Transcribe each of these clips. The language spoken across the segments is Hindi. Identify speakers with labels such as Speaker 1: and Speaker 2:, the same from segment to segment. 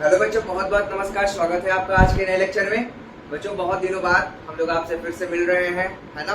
Speaker 1: हेलो बच्चों, बहुत बहुत नमस्कार। स्वागत है आपका आज के नए लेक्चर में। बच्चों, बहुत दिनों बाद हम लोग आपसे फिर से मिल रहे हैं, है ना।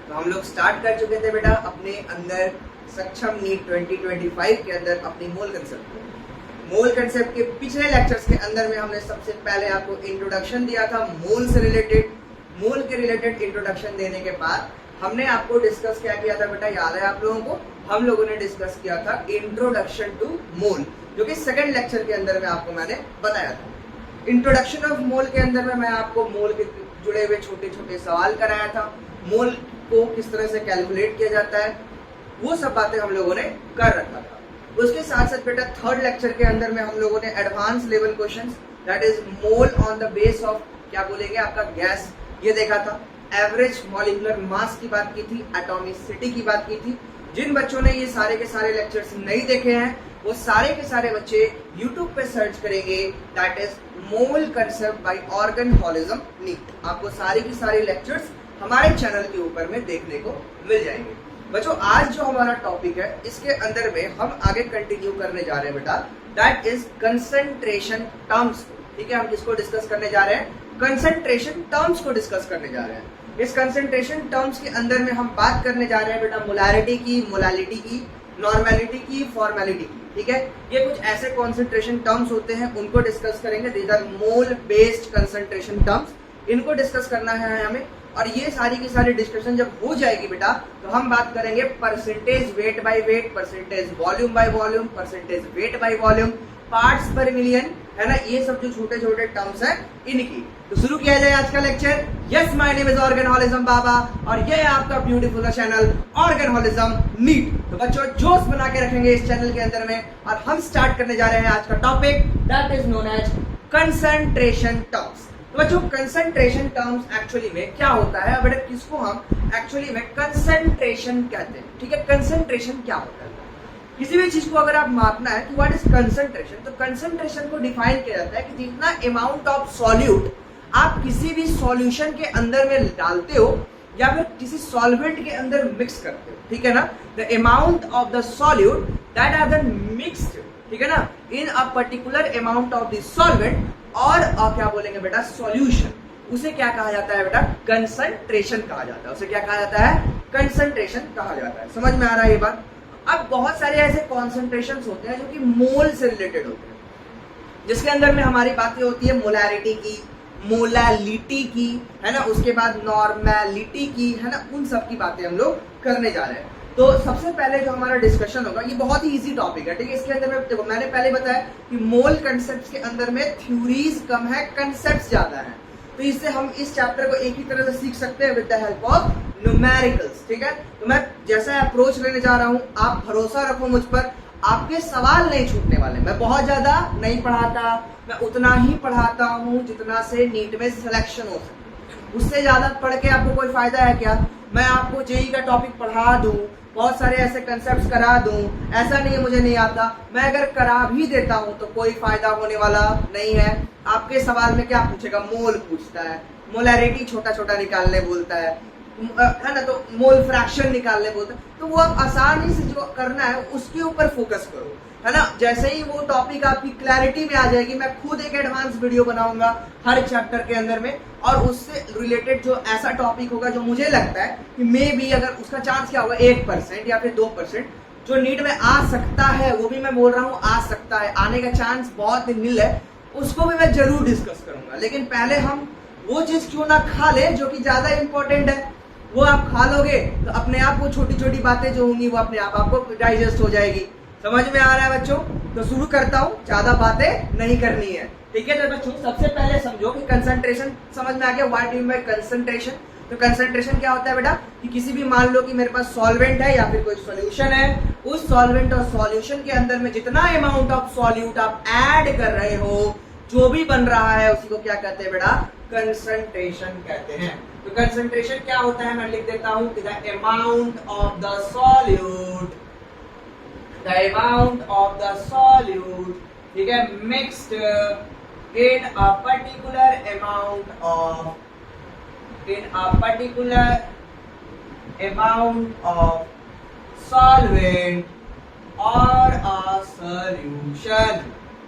Speaker 1: तो हम लोग स्टार्ट कर चुके थे बेटा अपने अंदर सक्षम नीट 2025 के अंदर अपनी मूल कंसेप्ट के पिछले लेक्चर्स के अंदर में हमने सबसे पहले आपको इंट्रोडक्शन दिया था मूल से रिलेटेड। मूल के रिलेटेड इंट्रोडक्शन देने के बाद हमने आपको डिस्कस क्या किया था बेटा, याद है आप लोगों को? हम लोगों ने डिस्कस किया था इंट्रोडक्शन टू मूल, जो कि सेकंड लेक्चर के अंदर में आपको मैंने बताया था। इंट्रोडक्शन ऑफ मूल के अंदर में मैं आपको मूल के जुड़े हुए छोटे छोटे सवाल कराया था, मूल को किस तरह से कैलकुलेट किया जाता है, वो सब बातें हम लोगों ने कर रखा था। उसके साथ साथ बेटा थर्ड लेक्चर के अंदर में हम लोगों ने advance level questions, that is mole on the base of क्या बोलेंगे आपका गैस, ये देखा था। एवरेज मॉलिक्यूलर मास की बात की थी, एटॉमिसिटी की बात की थी। जिन बच्चों ने ये सारे के सारे लेक्चर्स नहीं देखे हैं वो सारे के सारे बच्चे YouTube पे सर्च करेंगे, that is mole concept by ऑर्गेनोलिज्म नीट। आपको सारे के सारे लेक्चर्स हमारे चैनल के ऊपर में देखने को मिल जाएंगे। बच्चों, आज जो हमारा टॉपिक है इसके अंदर में हम आगे कंटिन्यू करने जा रहे हैं बेटा, दैट इज कंसंट्रेशन टर्म्स। ठीक है, हम किसको डिस्कस करने जा रहे हैं? कंसंट्रेशन टर्म्स को डिस्कस करने जा रहे हैं। इस कंसंट्रेशन टर्म्स के अंदर में हम बात करने जा रहे हैं बेटा मोलारिटी की, मोलालिटी की, नॉर्मेलिटी की, फॉर्मेलिटी की। ठीक है, ये कुछ ऐसे कंसंट्रेशन टर्म्स होते हैं, उनको डिस्कस करेंगे। These are mole based concentration terms, इनको डिस्कस करना है हमें। और ये सारी की सारी डिस्कशन जब हो जाएगी बेटा तो हम बात करेंगे percentage weight by weight, percentage volume by volume, percentage weight by volume, parts पर मिलियन, है ना। ये सब जो छोटे छोटे टर्म्स हैं इनकी। तो शुरू किया जाए आज का lecture. Yes, my name is ऑर्गेनोलिज्म बाबा और ये है आपका ब्यूटीफुल चैनल ऑर्गेनोलिज्म नीट। तो बच्चों, जोश बना के रखेंगे इस चैनल के अंदर में और हम स्टार्ट करने जा रहे हैं आज का topic, that is known as concentration terms. तो बच्चों, कंसंट्रेशन टर्म्स एक्चुअली में क्या होता है बेटा, किसको हम एक्चुअली में कंसंट्रेशन कहते हैं। ठीक है, कंसंट्रेशन क्या होता है? किसी भी चीज को अगर आप मापना है कि व्हाट इज कंसंट्रेशन, तो कंसंट्रेशन को डिफाइन किया जाता है कि जितना अमाउंट ऑफ सॉल्यूट आप किसी भी सॉल्यूशन के अंदर में डालते हो या फिर किसी सॉल्वेंट के अंदर मिक्स करते हो, ठीक है ना। The amount of the solute that are then mixed, ठीक है ना, in a particular amount of the solvent और क्या बोलेंगे बेटा, सॉल्यूशन, उसे क्या कहा जाता है बेटा? कंसंट्रेशन कहा जाता है। उसे क्या कहा जाता है? कंसंट्रेशन कहा जाता है। समझ में आ रहा है ये बात? अब बहुत सारे ऐसे कॉन्सेंट्रेशंस होते हैं जो कि मोल से रिलेटेड होते हैं, जिसके अंदर में हमारी बातें होती है मोलैरिटी की, मोलालिटी की, है ना, उसके बाद नॉर्मेलिटी की, है ना। उन सब की बातें हम लोग करने जा रहे हैं। तो सबसे पहले जो हमारा डिस्कशन होगा, ये बहुत ही इजी टॉपिक है, ठीक है। इसके अंदर में देखो, मैंने पहले बताया कि मोल कंसेप्ट के अंदर में थ्योरीज कम है, कंसेप्ट ज्यादा है। तो इससे हम इस चैप्टर को एक ही तरह से सीख सकते हैं with the help of numericals. ठीक है, तो मैं जैसा अप्रोच लेने जा रहा हूं, आप भरोसा रखो मुझ पर, आपके सवाल नहीं छूटने वाले। मैं बहुत ज्यादा नहीं पढ़ाता, मैं उतना ही पढ़ाता हूं जितना से नीट में सिलेक्शन हो सके। उससे ज्यादा पढ़ के आपको कोई फायदा है क्या? मैं आपको जेई का टॉपिक पढ़ा दूं, बहुत सारे ऐसे कंसेप्ट्स करा दूं, ऐसा नहीं है मुझे नहीं आता। मैं अगर करा भी देता हूं तो कोई फायदा होने वाला नहीं है। आपके सवाल में क्या पूछेगा? मोल पूछता है, मोलैरिटी छोटा छोटा निकालने बोलता है ना, तो मोल फ्रैक्शन निकालने बोलता है। तो वो आप आसानी से जो करना है उसके ऊपर फोकस करो, है ना। जैसे ही वो टॉपिक आपकी क्लैरिटी में आ जाएगी, मैं खुद एक एडवांस वीडियो बनाऊंगा हर चैप्टर के अंदर में, और उससे रिलेटेड जो ऐसा टॉपिक होगा जो मुझे लगता है कि मे बी अगर उसका चांस क्या होगा 1% या फिर 2% जो नीट में आ सकता है, वो भी मैं बोल रहा हूँ आ सकता है, आने का चांस बहुत नील है, उसको भी मैं जरूर डिस्कस करूंगा। लेकिन पहले हम वो चीज क्यों ना खा ले जो कि ज्यादा इंपॉर्टेंट है। वो आप खा लोगे तो अपने आप वो छोटी छोटी बातें जो होंगी वो अपने आप आपको डाइजेस्ट हो जाएगी। समझ में आ रहा है बच्चों? तो शुरू करता हूँ, ज्यादा बातें नहीं करनी है, ठीक है। तो बच्चों, सबसे पहले समझो कि कंसंट्रेशन समझ में आ गया, what do you mean by concentration. तो कंसंट्रेशन क्या होता है बेटा, कि किसी भी, मान लो कि मेरे पास सॉल्वेंट है या फिर कोई सॉल्यूशन है, उस सॉल्वेंट और सॉल्यूशन के अंदर में जितना अमाउंट ऑफ सॉल्यूट आप ऐड कर रहे हो, जो भी बन रहा है, उसी को क्या कहते हैं बेटा? कंसंट्रेशन कहते हैं। तो कंसंट्रेशन क्या होता है, मैं लिख देता हूं, the amount of the solute, the amount of the solute, ठीक है, mixed in a particular amount of, in a particular amount of solvent और अ सॉल्यूशन,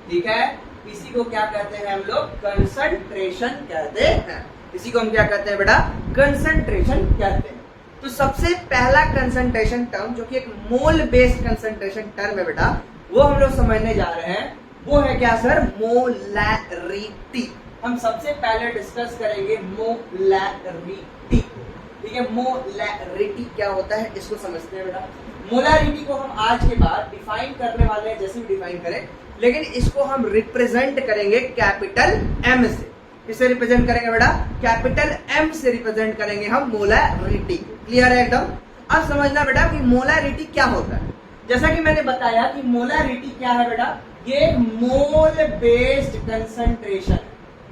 Speaker 1: ठीक है। इसी को क्या कहते हैं हम लोग, कंसंट्रेशन कहते हैं। इसी को हम क्या कहते हैं बेटा, कंसंट्रेशन कहते हैं। तो सबसे पहला कंसंट्रेशन टर्म जो कि एक मोल बेस्ड कंसंट्रेशन टर्म है बेटा, वो हम लोग समझने जा रहे हैं, वो है क्या सर, मोलैरिटी। हम सबसे पहले डिस्कस करेंगे मोलैरिटी, ठीक है। मोलैरिटी क्या होता है इसको समझते हैं बेटा। मोलैरिटी को हम आज के बाद डिफाइन करने वाले हैं, जैसे भी डिफाइन करें, लेकिन इसको हम रिप्रेजेंट करेंगे कैपिटल एम से। किससे रिप्रेजेंट करेंगे बेटा, कैपिटल एम से रिप्रेजेंट करेंगे हम मोलैरिटी। क्लियर है एकदम। अब समझना बेटा कि मोलैरिटी क्या होता है। जैसा कि मैंने बताया कि मोलैरिटी क्या है बेटा, ये मोल बेस्ड कंसंट्रेशन।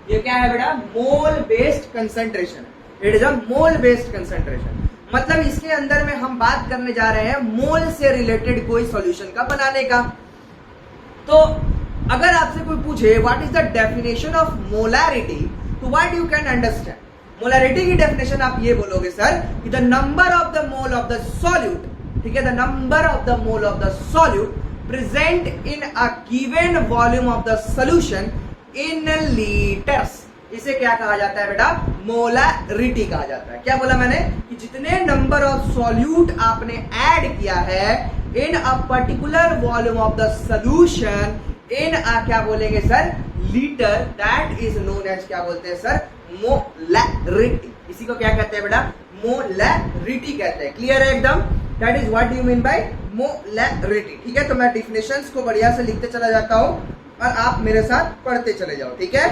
Speaker 1: ये क्या है बेटा, mole based concentration. It is a mole based concentration. मतलब इसके अंदर में हम बात करने जा रहे हैं मोल से रिलेटेड कोई सॉल्यूशन का बनाने का। तो अगर आपसे कोई पूछे what is the definition of molarity, तो what you can understand. Molarity की डेफिनेशन आप ये बोलोगे सर कि the number of the mole of the solute, ठीक है, the number of the mole of the solute present in a given volume of the solution in litres. इसे क्या कहा जाता है बेटा, मोलैरिटी कहा जाता है। क्या बोला मैंने कि जितने नंबर ऑफ सॉल्यूट आपने ऐड किया है in a particular volume of the solution in क्या बोलेंगे sir, litre, that is known as क्या बोलते हैं सर, मोलैरिटी। इसी को क्या कहते हैं बेटा, मोलैरिटी कहते हैं। क्लियर है एकदम। That is what you mean by molarity. ठीक है, तो मैं डिफिनेशंस को बढ़िया से लिखते चला जाता हूं और आप मेरे साथ पढ़ते चले जाओ, ठीक है।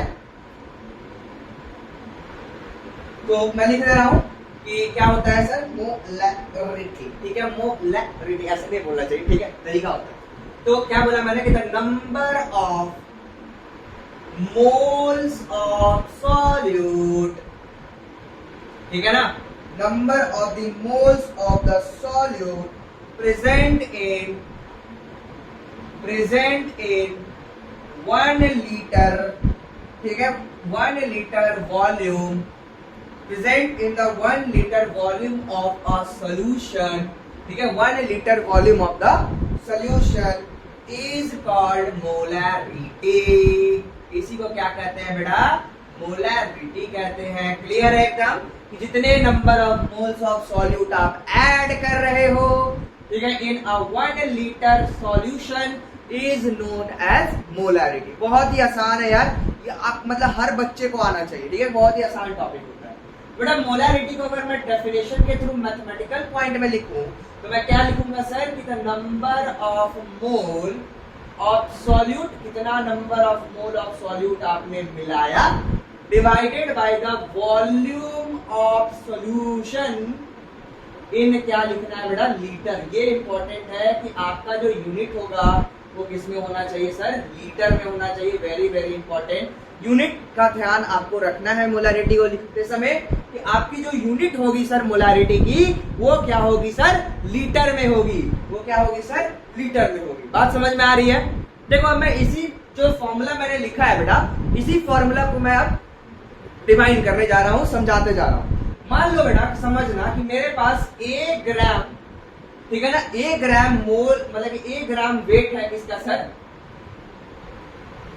Speaker 1: तो मैं लिख रहा हूं कि क्या होता है सर, मोलैरिटी, ठीक है। मोलैरिटी ऐसे नहीं बोलना चाहिए, ठीक है, तरीका होता है। तो क्या बोला मैंने कि the number of moles of solute, ठीक है ना, number of the moles of the solute present in 1 litre, ठीक है, 1 litre volume, present in the 1 litre volume of a solution, ठीक है, 1 litre volume of the solution is called molarity. इसी को क्या कहते हैं बेटा, मोलैरिटी कहते हैं। क्लियर है एकदम कि जितने number of moles of solute आप ऐड कर रहे हो, ठीक है, in a 1 litre solution is known as molarity. बहुत ही आसान है यार, ये आप मतलब हर बच्चे को आना चाहिए, ठीक है, बहुत ही आसान टॉपिक होता है बेटा। मोलैरिटी को अगर मैं डेफिनेशन के थ्रू मैथमेटिकल पॉइंट में लिखूं तो मैं क्या लिखूंगा सर कि the number of mole of solute, कितना number of mole of solute आपने मिलाया, divided by the volume of solution in क्या लिखना है बेटा, लीटर। ये इंपॉर्टेंट है कि आपका जो यूनिट होगा वो किस में होना चाहिए सर, लीटर में होना चाहिए। वेरी वेरी इंपॉर्टेंट यूनिट का ध्यान आपको रखना है मोलैरिटी को लिखते समय कि आपकी जो यूनिट होगी सर मोलैरिटी की, वो क्या होगी सर, लीटर में होगी। वो क्या होगी सर, लीटर में होगी। बात समझ में आ रही है। देखो अब मैं इसी जो फॉर्मूला मैंने लिखा है बेटा, इसी फॉर्मूला को मैं अब डिफाइन करने जा रहा हूं, समझाते जा रहा हूं। मान लो बेटा, समझना कि मेरे पास 1 ग्राम, ठीक है ना, 1 ग्राम मोल मतलब कि 1 ग्राम वेट है किसका सर,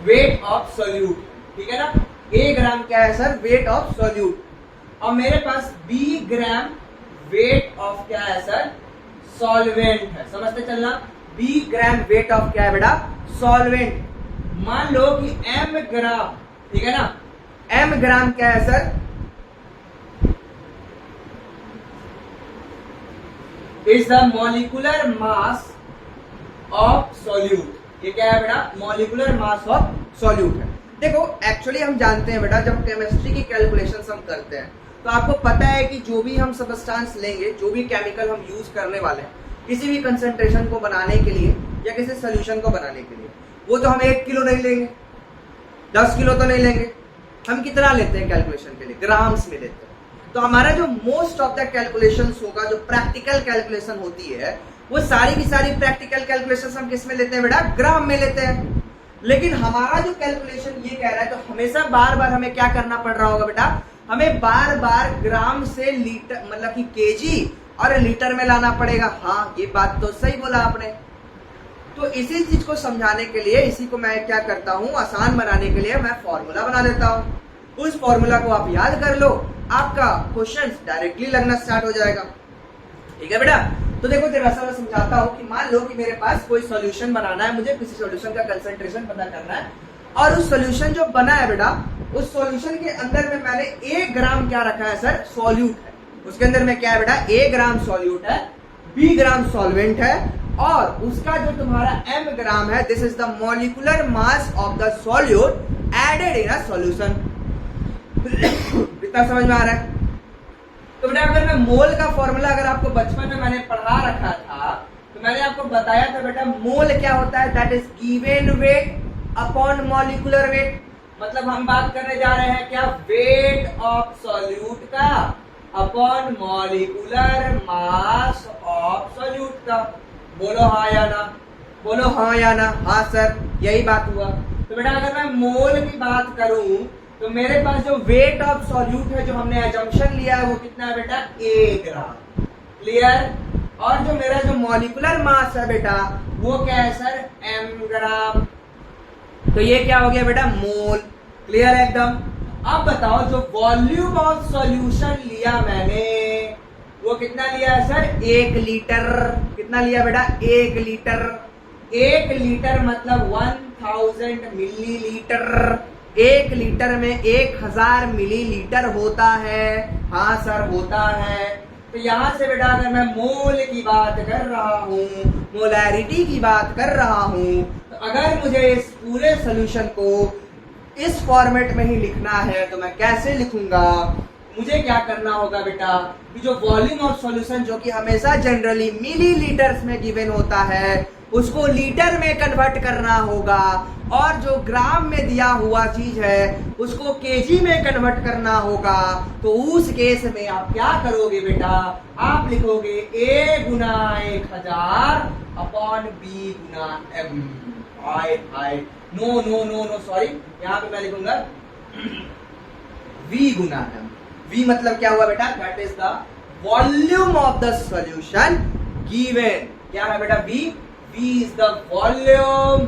Speaker 1: वेट ऑफ सॉल्यूट, ठीक है ना। 1 ग्राम क्या है सर, वेट ऑफ सॉल्यूट। और मेरे पास 20 ग्राम वेट ऑफ क्या है सर, सॉल्वेंट है। समझते चलना, 20 ग्राम वेट ऑफ क्या है बेटा, सॉल्वेंट। मान लो कि m ग्राम, ठीक है ना, m ग्राम क्या है sir, is the molecular mass of solute. ये क्या है बेटा, मॉलिक्यूलर मास ऑफ सॉल्यूट है। देखो एक्चुअली हम जानते हैं बेटा, जब केमिस्ट्री की कैलकुलेशंस हम करते हैं तो आपको पता है कि जो भी हम सबस्टेंस लेंगे, जो भी केमिकल हम यूज करने वाले हैं किसी भी कंसंट्रेशन को बनाने के लिए या किसी सोल्यूशन को बनाने के लिए, वो तो हम 1 किलो नहीं लेंगे, 10 किलो तो नहीं लेंगे। हम कितना लेते हैं कैलकुलेशन के लिए, ग्राम्स में लेते हैं। तो हमारा जो मोस्ट ऑफ द कैलकुलेशंस होगा, जो प्रैक्टिकल कैलकुलेशन होती है, वो सारी की सारी प्रैक्टिकल कैलकुलेशन हम किस में लेते हैं बेटा, ग्राम में लेते हैं। लेकिन हमारा जो कैलकुलेशन ये कह रहा है, तो हमेशा बार बार हमें क्या करना पड़ रहा होगा बेटा, हमें बार बार ग्राम से लीटर मतलब कि केजी और लीटर में लाना पड़ेगा। हाँ, ये बात तो सही बोला आपने। तो इसी चीज को समझाने के लिए, इसी को मैं क्या करता हूँ, आसान बनाने के लिए मैं फॉर्मूला बना देता हूँ। उस फॉर्मूला को आप याद कर लो, आपका क्वेश्चन डायरेक्टली लगना स्टार्ट हो जाएगा। ठीक है बेटा, तो देखो जरा सा मैं समझाता हूँ कि मान लो कि मेरे पास कोई सॉल्यूशन बनाना है, मुझे किसी सॉल्यूशन का कंसंट्रेशन पता करना है, और उस सॉल्यूशन जो बना है बेटा, उस सॉल्यूशन के अंदर में मैंने 1 ग्राम क्या रखा है सर, सॉल्यूट है। उसके अंदर में क्या है बेटा, 1 ग्राम सॉल्यूट है, B ग्राम सॉल्वेंट है, और उसका जो तुम्हारा M ग्राम है, this is the molecular mass of the solute added in a solution. इतना समझ में आ रहा है? तो बेटा अगर मैं मोल का फॉर्मूला अगर आपको बचपन में मैंने पढ़ा रखा था, तो मैंने आपको बताया था बेटा मोल क्या होता है, that is given weight upon molecular weight. मतलब हम बात करने जा रहे हैं क्या, वेट ऑफ सॉल्यूट का upon molecular mass of solute का। बोलो हाँ या ना, बोलो हाँ या ना। हाँ सर, यही बात हुआ। तो बेटा अगर मैं मोल की बात करूं तो मेरे पास जो वेट ऑफ सॉल्यूट है, जो हमने एजम्पशन लिया है, वो कितना है बेटा, 1 ग्राम। क्लियर? और जो मेरा जो मॉलिक्यूलर मास है बेटा, वो क्या है सर, m ग्राम। तो ये क्या हो गया बेटा, मोल। क्लियर है एकदम? अब बताओ जो वॉल्यूम ऑफ सॉल्यूशन लिया मैंने, वो कितना लिया है सर, 1 लीटर। कितना लिया बेटा, 1 लीटर। 1 लीटर मतलब 1000 मिलीलीटर। 1 लीटर में 1000 मिलीलीटर होता है। हाँ सर, होता है। तो यहां से बेटा अगर मैं मोल की बात कर रहा हूं, मोलैरिटी की बात कर रहा हूं, तो अगर मुझे इस पूरे सॉल्यूशन को इस फॉर्मेट में ही लिखना है, तो मैं कैसे लिखूंगा, मुझे क्या करना होगा बेटा, कि जो वॉल्यूम ऑफ सॉल्यूशन जो कि हमेशा जनरली मिलीलीटर्स में गिवन होता है, उसको लीटर में कन्वर्ट करना होगा, और जो ग्राम में दिया हुआ चीज है उसको केजी में कन्वर्ट करना होगा। तो उस केस में आप क्या करोगे बेटा, आप लिखोगे A गुना 1000 अपॉन B गुना M। No no no no sorry, यहाँ पे मैं लिखूंगा V गुना M। V मतलब क्या हुआ बेटा, that is the volume of the solution given. क्या है बेटा, V is the volume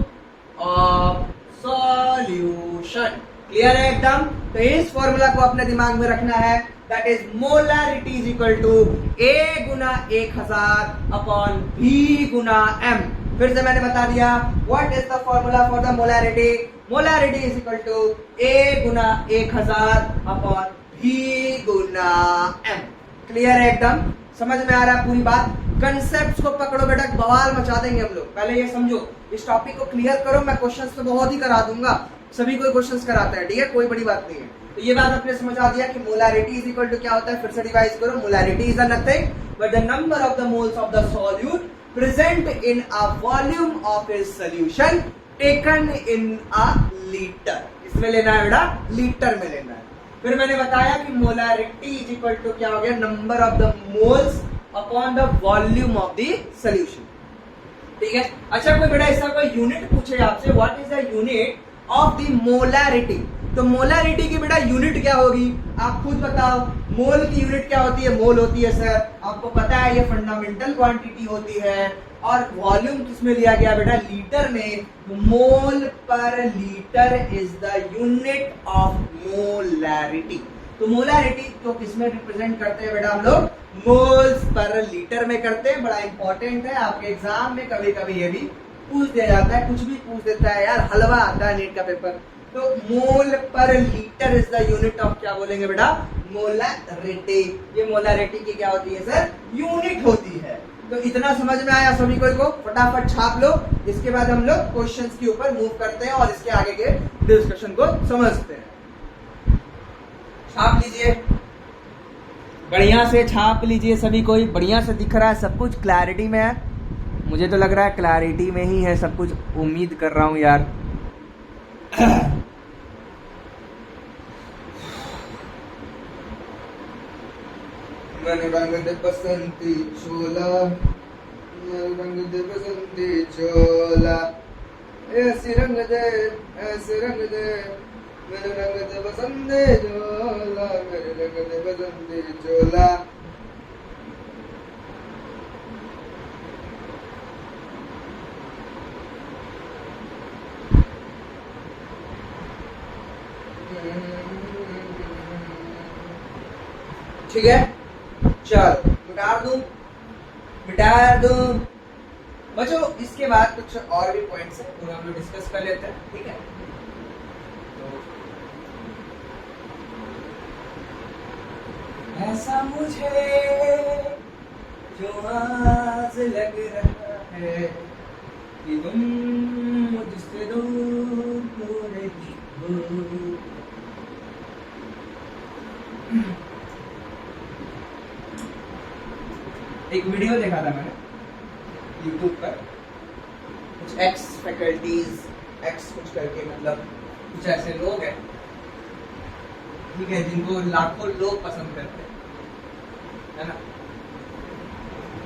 Speaker 1: of solution। Clear है एकदम? तो इस फॉर्मूला को अपने दिमाग में रखना है, that is molarity is equal to A गुना 1000 अपॉन B गुना M। फिर से मैंने बता दिया, what is the formula for the molarity, molarity is equal to A गुना 1000 अपॉन B गुना M। क्लियर है एकदम? समझ में आ रहा है पूरी बात? कंसेप्ट्स को पकड़ो बेटा, बवाल मचा देंगे हम लोग। पहले ये समझो, इस टॉपिक को क्लियर करो। मैं क्वेश्चंस तो बहुत ही करा दूंगा, सभी कोई क्वेश्चंस कराते हैं, ठीक है, कोई बड़ी बात नहीं है। तो ये बात आपने समझा दिया कि मोलैरिटी इज इक्वल टू क्या होता है, फिर से रिवाइज करो। Molarity is nothing but the number of the moles of the solute present in a volume of a solution taken in a litre. इसमें लेना है बेटा, लीटर में लेना है। फिर मैंने बताया कि मोलैरिटी इज इक्वल टू क्या हो गया, number of the moles upon the volume of the solution. ठीक है? अच्छा, कोई बेटा ऐसा कोई यूनिट पूछे आपसे, what is the unit of the molarity, तो मोलैरिटी की बेटा यूनिट क्या होगी, आप खुद बताओ। मोल की यूनिट क्या होती है, मोल होती है सर, आपको पता है ये फंडामेंटल क्वांटिटी होती है। और वॉल्यूम किसमें लिया गया बेटा, लीटर में। मोल पर litre is the unit of molarity. तो मोलैरिटी को किसमें रिप्रेजेंट करते हैं बेटा हम लोग, मोल्स पर लीटर में करते हैं। बड़ा इंपॉर्टेंट है, आपके एग्जाम में कभी कभी ये भी पूछ दिया जाता है, कुछ भी पूछ देता है यार, हलवा आता है नीट का पेपर। तो मोल पर litre is the unit of क्या बोलेंगे बेटा, मोलैरिटी। ये मोलैरिटी की क्या होती है सर, यूनिट होती है। तो इतना समझ में आया सभी को फटाफट छाप लो। इसके बाद हम लोग क्वेश्चंस के ऊपर मूव करते हैं और इसके आगे के डिस्कशन को समझते हैं। छाप लीजिए, बढ़िया से छाप लीजिए सभी कोई। बढ़िया से दिख रहा है सब कुछ, क्लैरिटी में है? मुझे तो लग रहा है क्लैरिटी में ही है सब कुछ, उम्मीद कर रहा हूं यार। मन रंग दे बसंती चोला, रंग दे बसंती चोला, ऐसे रंग दे, ऐसे रंग दे, मेरे रंग दे बसंती चोला, मेरे रंग दे बसंती चोला। ठीक है, चलो मिटा दूं बच्चों। इसके बाद कुछ और भी पॉइंट्स हैं जो हम लोग डिस्कस कर लेते हैं, ठीक है। तो ऐसा मुझे जो आज लग रहा है कि तुम मुझसे दूर हो रही हो। एक वीडियो देखा था मैंने YouTube पर, कुछ एक्स फैकल्टीज एक्स कुछ करके, मतलब कुछ ऐसे लोग हैं, ठीक है, जिनको लाखों लोग पसंद करते हैं, है ना,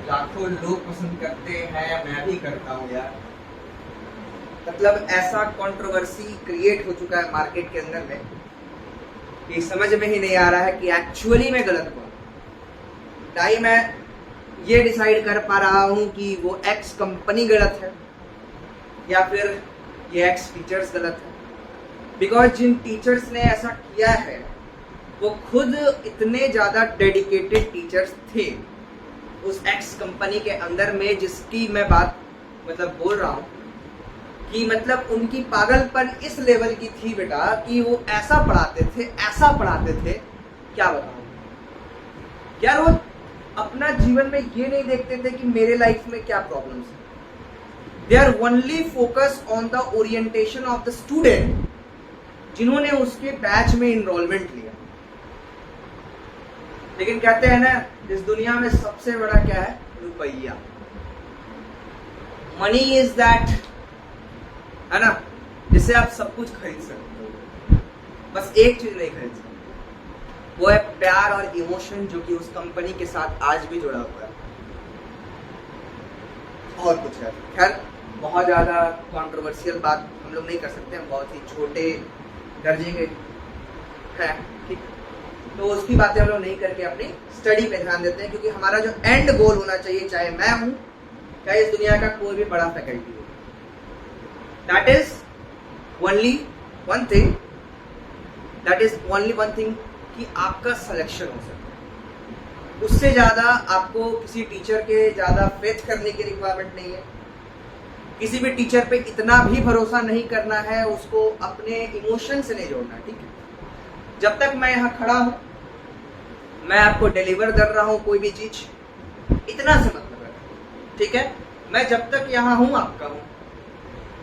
Speaker 1: लाखों लोग पसंद करते हैं, मैं भी करता हूँ यार। मतलब ऐसा कंट्रोवर्सी क्रिएट हो चुका है मार्केट के अंदर में कि समझ में ही नहीं आ रहा है कि एक्चुअली मैं गलत हूँ। टाइम मैं ये डिसाइड कर पा रहा हूँ कि वो एक्स कंपनी गलत है या फिर ये एक्स टीचर्स गलत है। बिकॉज जिन टीचर्स ने ऐसा किया है वो खुद इतने ज़्यादा डेडिकेटेड टीचर्स थे उस एक्स कंपनी के अंदर में, जिसकी मैं बात मतलब बोल रहा हूँ कि मतलब उनकी पागलपन इस लेवल की थी बेटा कि वो ऐसा पढ़ाते थे, क्या बताऊँ यार। वो अपना जीवन में ये नहीं देखते थे कि मेरे लाइफ में क्या प्रॉब्लम्स है। They are only focus on the orientation of the student जिन्होंने उसके बैच में इनरोलमेंट लिया। लेकिन कहते हैं ना, इस दुनिया में सबसे बड़ा क्या है? रुपया। मनी इज दैट, है ना, जिससे आप सब कुछ खरीद सकते हो। बस एक चीज नहीं खरीद सकते, वो है प्यार और इमोशन, जो कि उस कंपनी के साथ आज भी जुड़ा हुआ है। और कुछ है, खैर बहुत ज्यादा कंट्रोवर्शियल बात हम लोग नहीं कर सकते, हम बहुत ही छोटे दर्जे के हैं, ठीक। तो उसकी बातें हम लोग नहीं करके अपनी स्टडी पे ध्यान देते हैं, क्योंकि हमारा जो एंड गोल होना चाहिए, चाहे मैं हूं चाहे इस दुनिया का कोई भी बड़ा फैकल्टी हो, that is only one thing कि आपका सिलेक्शन हो सके। उससे ज्यादा आपको किसी टीचर के ज्यादा फेथ करने की रिक्वायरमेंट नहीं है। किसी भी टीचर पे इतना भी भरोसा नहीं करना है, उसको अपने इमोशन से नहीं जोड़ना, ठीक है। जब तक मैं यहाँ खड़ा हूँ, मैं आपको डिलीवर कर रहा हूँ कोई भी चीज, इतना से मतलब है, ठीक है। मैं जब तक यहाँ हूँ आपका हूँ,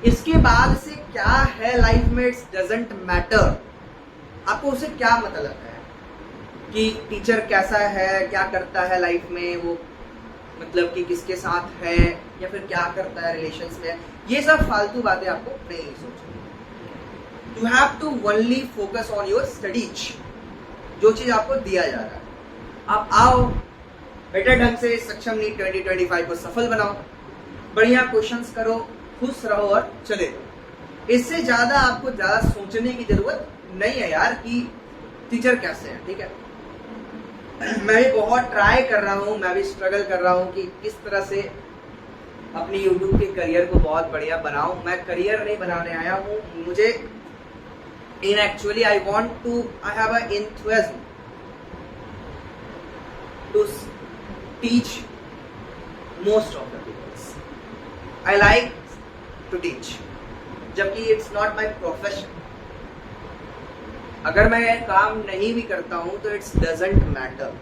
Speaker 1: इसके बाद से क्या है लाइफ में, इट्स डजंट मैटर। आपको उसे क्या मतलब है कि टीचर कैसा है, क्या करता है लाइफ में, वो मतलब कि किसके साथ है या फिर क्या करता है रिलेशंस में, ये सब फालतू बातें आपको नहीं सोचनी। You have to only focus on your studies, जो चीज आपको दिया जा रहा है। आप आओ, बेटर ढंग से सक्षम नीट 2025 को सफल बनाओ, बढ़िया क्वेश्चंस करो, खुश रहो और चले जाओ। इससे ज्यादा आपको ज्यादा सोचने की जरूरत नहीं है यार कि टीचर कैसे है, ठीक है। मैं भी बहुत ट्राई कर रहा हूँ, मैं भी स्ट्रगल कर रहा हूँ कि किस तरह से अपनी यूट्यूब के करियर को बहुत बढ़िया बनाऊं। मैं करियर नहीं बनाने आया हूँ, मुझे in actually I have a enthusiasm to teach most of the people. I like to teach, जबकि it's not my profession. अगर मैं काम नहीं भी करता हूं तो it's doesn't matter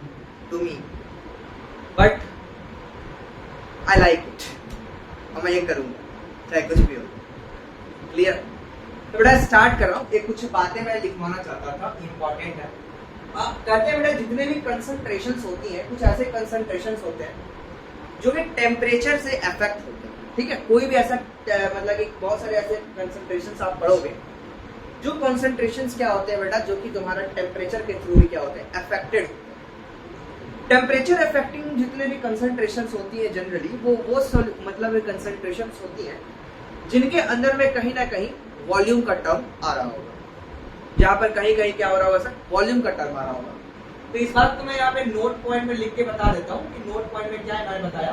Speaker 1: to me, but I like it और मैं ये करूंगा चाहे कुछ भी हो। क्लियर? तो बेटा स्टार्ट कर रहा हूँ। एक कुछ बातें मैं लिखवाना चाहता था, इंपॉर्टेंट है। आप कहते हैं बेटा जितने भी कंसंट्रेशंस होती हैं, कुछ ऐसे कंसंट्रेशंस होते हैं जो कि टेम्परेचर से अफेक्ट होते हैं, ठीक है। कोई भी ऐसा मतलब कि बहुत सारे ऐसे कंसंट्रेशंस आप पढ़ोगे, जो कंसंट्रेशंस क्या होते हैं बेटा, जो कि तुम्हारा टेम्परेचर के थ्रू भी क्या होते हैं, अफेक्टेड होते हैं। टेम्परेचर अफेक्टिंग जितने भी कंसंट्रेशंस होती है जनरली, वो मतलब कंसंट्रेशंस होती हैं जिनके अंदर में कहीं ना कहीं वॉल्यूम का टर्म आ रहा होगा। जहां पर कहीं कहीं क्या हो रहा होगा सर, वॉल्यूम का टर्म आ रहा होगा। तो इस बात को मैं यहाँ पे नोट पॉइंट में लिख के बता देता हूँ कि नोट पॉइंट में क्या है। मैंने बताया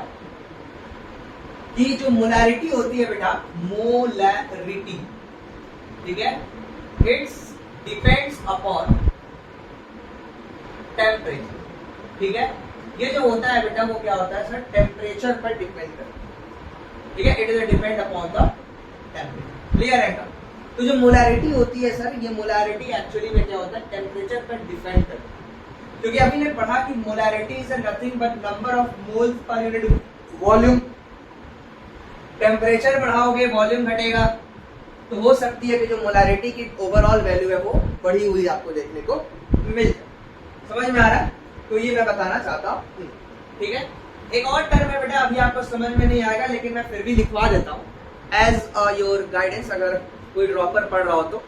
Speaker 1: कि जो मोलैरिटी होती है बेटा, मोलैरिटी, ठीक है, इट्स डिपेंड्स अपॉन टेम्परेचर। ठीक है, ये जो होता है बेटा वो क्या होता है सर, टेम्परेचर पर डिपेंड करता है। ठीक है, it is depend upon the temperature. Clear है ना? तो जो मोलारिटी होती है सर, ये मोलारिटी एक्चुअली में क्या होता है, टेम्परेचर पर डिपेंड करता है। क्योंकि अभी ने पढ़ा कि molarity is nothing but number of moles per unit volume. Temperature बढ़ाओगे वॉल्यूम घटेगा, तो हो सकती है कि जो मोलारिटी की ओवरऑल वैल्यू है वो बढ़ी हुई आपको देखने को मिल जाए। समझ में आ रहा है? तो ये मैं बताना चाहता हूँ। ठीक है, एक और टर्म है बेटा, अभी आपको समझ में नहीं आएगा लेकिन मैं फिर भी लिखवा देता हूँ एज योर गाइडेंस, अगर कोई ड्रॉपर पढ़ रहा हो तो।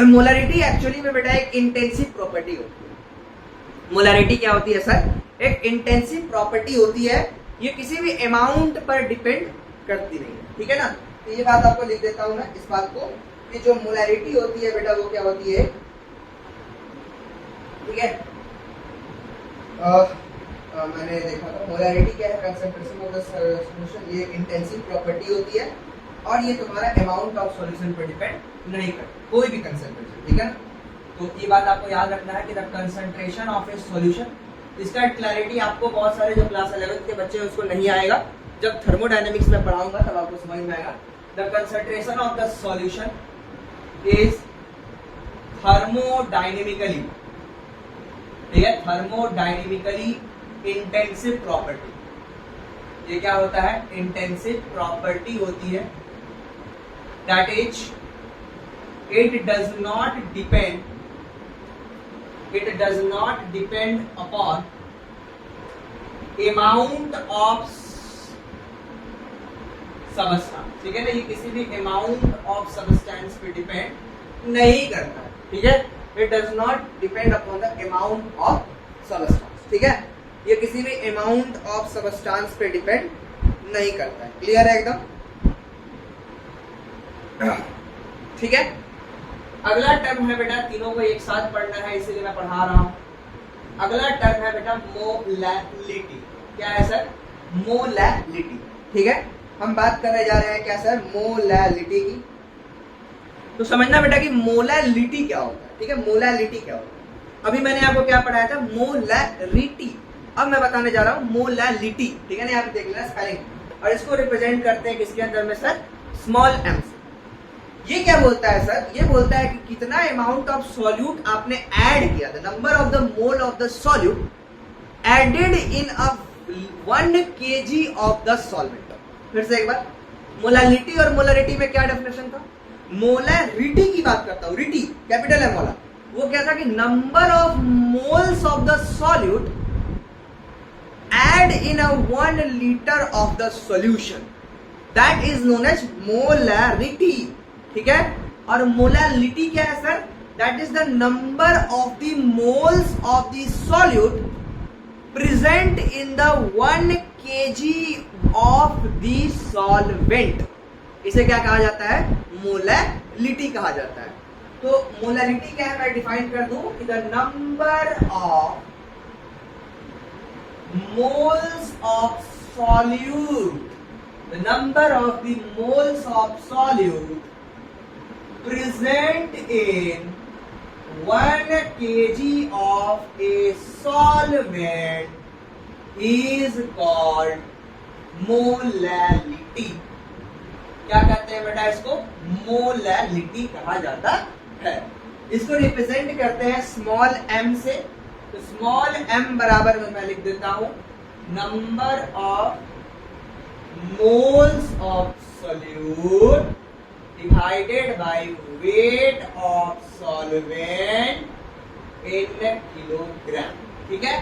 Speaker 1: मोलारिटी एक्चुअली में बेटा एक इंटेंसिव प्रॉपर्टी होती है। मोलारिटी क्या होती है सर, एक इंटेंसिव प्रॉपर्टी होती है। ये किसी भी अमाउंट पर डिपेंड करती नहीं है। ठीक है ना? तो ये बात आपको लिख देता हूं मैं, इस बात को, कि जो मोलारिटी होती है बेटा वो क्या होती है। ठीक है, मैंने देखा था मोलारिटी क्या है, कंसंट्रेशन ऑफ द सॉल्यूशन। ये इंटेंसिव प्रॉपर्टी होती है और ये तुम्हारा अमाउंट ऑफ सॉल्यूशन पर डिपेंड नहीं करता, कोई भी कंसंट्रेशन। ठीक है ना? तो ये बात आपको याद रखना है कि the concentration of a solution, इसका क्लैरिटी आपको बहुत सारे जो क्लास 11 के बच्चे हैं उसको नहीं आएगा, जब थर्मोडायनेमिक्स में पढ़ाऊंगा तब आपको समझ में आएगा। The concentration of the solution is thermodynamically, ठीक है, थर्मोडायनेमिकली इंटेंसिव प्रॉपर्टी। ये क्या होता है, इंटेंसिव प्रॉपर्टी होती है। That is it does not depend upon amount of substance. ठीक है ना, ये किसी भी अमाउंट ऑफ सबस्टेंस पे डिपेंड नहीं करता है। ठीक है, it does not depend upon the amount of substance. ठीक है, ये किसी भी अमाउंट ऑफ सबस्टेंस पे डिपेंड नहीं करता है। क्लियर है एकदम? ठीक है, अगला टर्म है बेटा, तीनों को एक साथ पढ़ना है इसीलिए मैं पढ़ा रहा हूं। अगला टर्म है बेटा मोलैलिटी। क्या है सर? मोलैलिटी। ठीक है, हम बात करने जा रहे हैं क्या सर, मोलैलिटी की। तो समझना बेटा कि मोलैलिटी क्या होता है। ठीक है, मोलैलिटी क्या होता है। अभी मैंने आपको क्या पढ़ाया था, मोलैरिटी। अब मैं बताने जा रहा हूं मोलैलिटी। ठीक है ना, यहाँ पे देख लेना स्पेलिंग। और इसको रिप्रेजेंट करते हैं किसके अंदर में सर, स्मॉल एम से। ये क्या बोलता है सर, ये बोलता है कि कितना अमाउंट ऑफ सॉल्यूट आपने ऐड किया, the number of the mole of the solute added in a 1 kg of the solvent. फिर से एक बार, मोलालिटी और मोलरिटी में क्या डेफिनेशन था। मोलरिटी की बात करता हूं, रिटी कैपिटल है मोला, वो क्या था कि number of moles of the solute add in a 1 liter of the solution, that is known as molarity. ठीक है, और मोलालिटी क्या है sir, that is the number of the moles of the solute present in the 1 kg of the solvent. इसे क्या कहा जाता है, मोलालिटी कहा जाता है। तो मोलालिटी क्या है, मैं डिफाइन कर दूं कि the number of moles of solute, the number of the moles of solute present in 1 kg of a solvent is called molality। क्या कहते हैं बेटा इसको, मोलैलिटी कहा जाता है। इसको रिप्रेजेंट करते हैं स्मॉल m से। तो स्मॉल m बराबर में मैं लिख देता हूं number of moles of solute divided by weight of solvent in kilogram। ठीक है,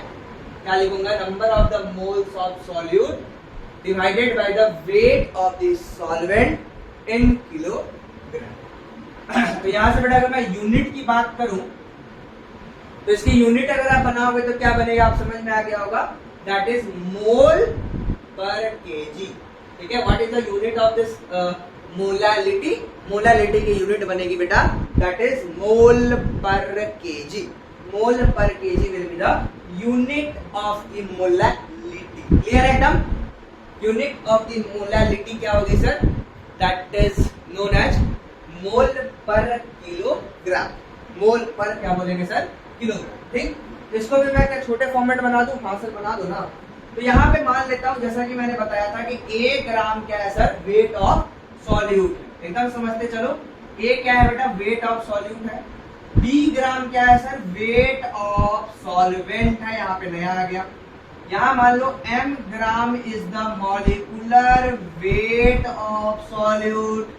Speaker 1: क्या लिखूंगा, number of the moles of solute divided by the weight of the solvent in kilogram. तो यहां से बेटा अगर मैं यूनिट की बात करूं तो इसकी यूनिट अगर आप बनाओगे तो क्या बनेगा, आप समझ में आ गया होगा, that is mole per KG. ठीक है, what is the unit of this molality. Molality की यूनिट बनेगी बेटा, that is mole per KG. Mole per KG will be the unit of the molality. Clear है एकदम? यूनिट ऑफ द मोलालिटी क्या होगी sir, that is known as mole per kilogram. मोल पर क्या बोलेंगे सर, किलोग्राम। ठीक, इसको भी मैं क्या छोटे फॉर्मेट बना दूं, हाँ सर बना दो ना। तो यहाँ पे मान लेता हूँ जैसा कि मैंने बताया था कि 1 ग्राम क्या है सर, वेट ऑफ सॉल्यूट। एकदम समझते चलो, ए क्या है बेटा, वेट ऑफ सॉल्यूट है। बी ग्राम क्या है सर, वेट ऑफ सॉल्वेंट है, यहाँ पे नया आ गया। यहाँ मान लो m gram is the molecular weight of solute.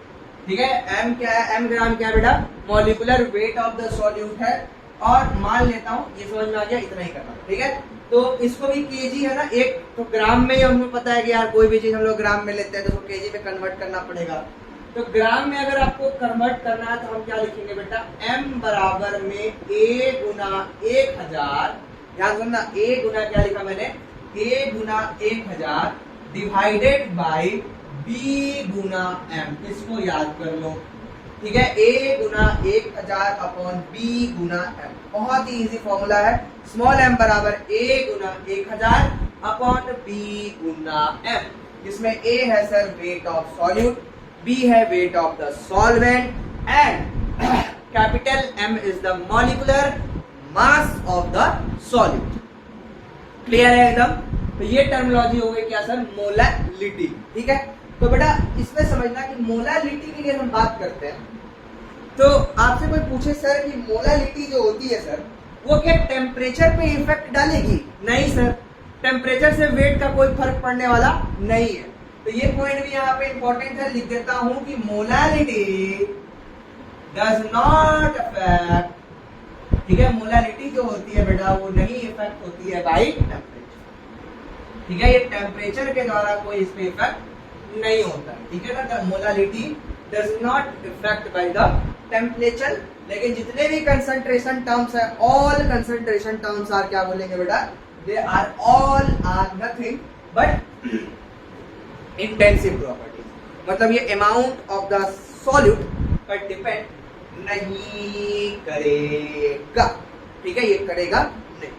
Speaker 1: ठीक है, m क्या है, m ग्राम क्या है बेटा, molecular weight of the solute है। और मान लेता हूँ, ये समझ में आ गया, इतना ही करना। ठीक है, तो इसको भी केजी है ना, एक तो ग्राम में ही हमें पता है कि यार कोई भी चीज हम लोग ग्राम में लेते हैं तो उसको केजी में कन्वर्ट करना पड़ेगा। तो ग्राम में अगर आपको कन्वर्ट करना है तो हम क्या लिखेंगे बेटा, m बराबर में a गुना 1000, ध्यान सुनना, a गुना क्या लिखा मैंने, a गुना 1000 डिवाइडेड बाय b गुना m। इसको याद कर लो। ठीक है, a गुना 1000 अपॉन b गुना m, बहुत ही इजी फॉर्मूला है। स्मॉल m बराबर a गुना 1000 अपॉन b गुना m, जिसमें a है sir weight of solute, b है weight of the solvent and capital M is the molecular mass of the solute. Clear है एकदम। तो ये टर्मिनोलॉजी हो गई क्या सर, मोलालिटी। ठीक है, तो बेटा इसमें समझना कि मोलालिटी के लिए हम बात करते हैं तो आपसे कोई पूछे सर कि मोलालिटी जो होती है सर वो क्या टेम्परेचर पे इफेक्ट डालेगी? नहीं सर, टेम्परेचर से वेट का कोई फर्क पड़ने वाला नहीं है। तो ये पॉइंट भी यहाँ पे इंपॉर्टेंट है, लिख देता हूं कि मोलालिटी डज नॉट अफेक्ट। ठीक है, मोलालिटी जो होती है बेटा वो नहीं इफेक्ट होती है बाई टेम्परेचर। ठीक है, ये टेम्परेचर के द्वारा कोई इस पे इफेक्ट नहीं होता। ठीक है ना, molality does not effect by the temperature. लेकिन जितने भी कंसंट्रेशन टर्म्स है, ऑल कंसंट्रेशन टर्म्स आर क्या बोलेंगे बेटा, they are all are nothing but intensive properties. मतलब ये अमाउंट ऑफ द सॉल्यूट पर डिपेंड नहीं करेगा। ठीक है, ये करेगा नहीं।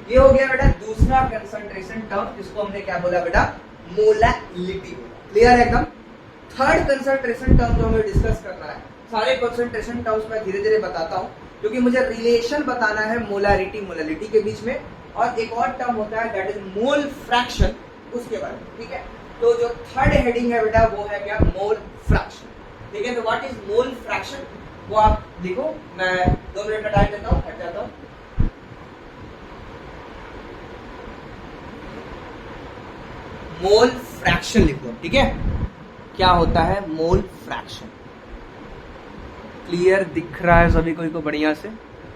Speaker 1: ये हो गया बेटा दूसरा कंसंट्रेशन टर्म, जिसको हमने क्या बोला बेटा, मोलालिटी। क्लियर है एकदम। थर्ड कंसंट्रेशन टर्म जो हमें डिस्कस करना है, सारे कंसंट्रेशन टर्म्स मैं धीरे धीरे बताता हूं क्योंकि मुझे रिलेशन बताना है मोलारिटी मोलालिटी के बीच में। और एक और टर्म होता है दैट इज मोल फ्रैक्शन, उसके बारे में। ठीक है, तो जो थर्ड हेडिंग है बेटा वो है क्या, मोल फ्रैक्शन। ठीक है, तो व्हाट इज मोल फ्रैक्शन वो आप देखो, मैं 2 मिनट का टाइम देता हूं, हट जाता हूं। मोल फ्रैक्शन लिखो। ठीक है, क्या होता है मोल फ्रैक्शन? क्लियर दिख रहा है सभी को बढ़िया से?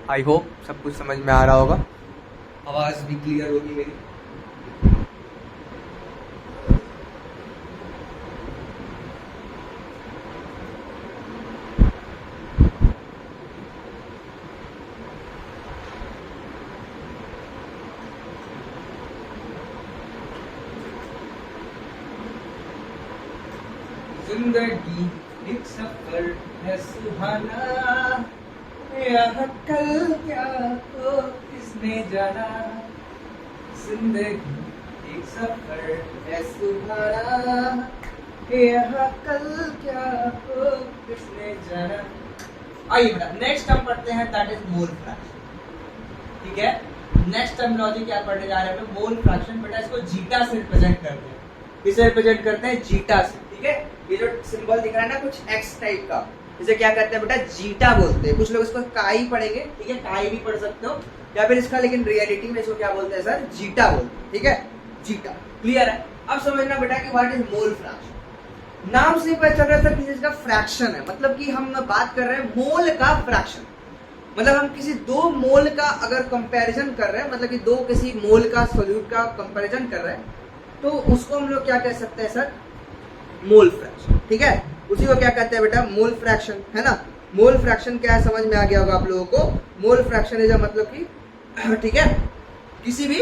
Speaker 1: आई होप सब कुछ समझ में आ रहा होगा, आवाज भी क्लियर होगी मेरी। जिंदगी एक सफर है सुहाना, यह कल क्या हो किसने जाना। जिंदगी एक सफर है सुहाना, यह कल क्या हो किसने जाना। आइए बेटा नेक्स्ट हम पढ़ते हैं, दैट इज मोल फ्रैक्शन। ठीक है, नेक्स्ट टर्मिनोलॉजी क्या पढ़ने जा रहे हैं, मोल फ्रैक्शन। बेटा इसको जीटा से रिप्रेजेंट करते हैं। किसे रिप्रेजेंट करते हैं, जीटा से। ठीक है, ये जो सिंबल दिख रहा है ना कुछ एक्स टाइप का, इसे क्या कहते हैं बेटा, जीटा बोलते हैं। कुछ लोग इसको काई पढ़ेंगे, ठीक है, काई भी पढ़ सकते हो, या फिर इसका लेकिन रियलिटी में इसको क्या बोलते हैं सर, जीटा बोलते हैं। ठीक है, जीटा। क्लियर है। अब समझना बेटा कि व्हाट इज मोल फ्रैक्शन। नाम से पता चल रहा है सर किसी चीज का फ्रैक्शन है, मतलब कि हम बात कर रहे हैं मोल का फ्रैक्शन। मतलब हम किसी 2 मोल का अगर कंपैरिजन कर रहे हैं, मतलब कि 2 किसी मोल का सोल्यूट का कंपैरिजन कर रहे हैं, तो उसको हम लोग क्या कह सकते हैं सर, मोल फ्रैक्शन। ठीक है, उसी को क्या कहते हैं बेटा, मोल फ्रैक्शन, है ना। मोल फ्रैक्शन क्या है समझ में आ गया होगा आप लोगों को। मोल फ्रैक्शन इज मतलब कि ठीक है, किसी भी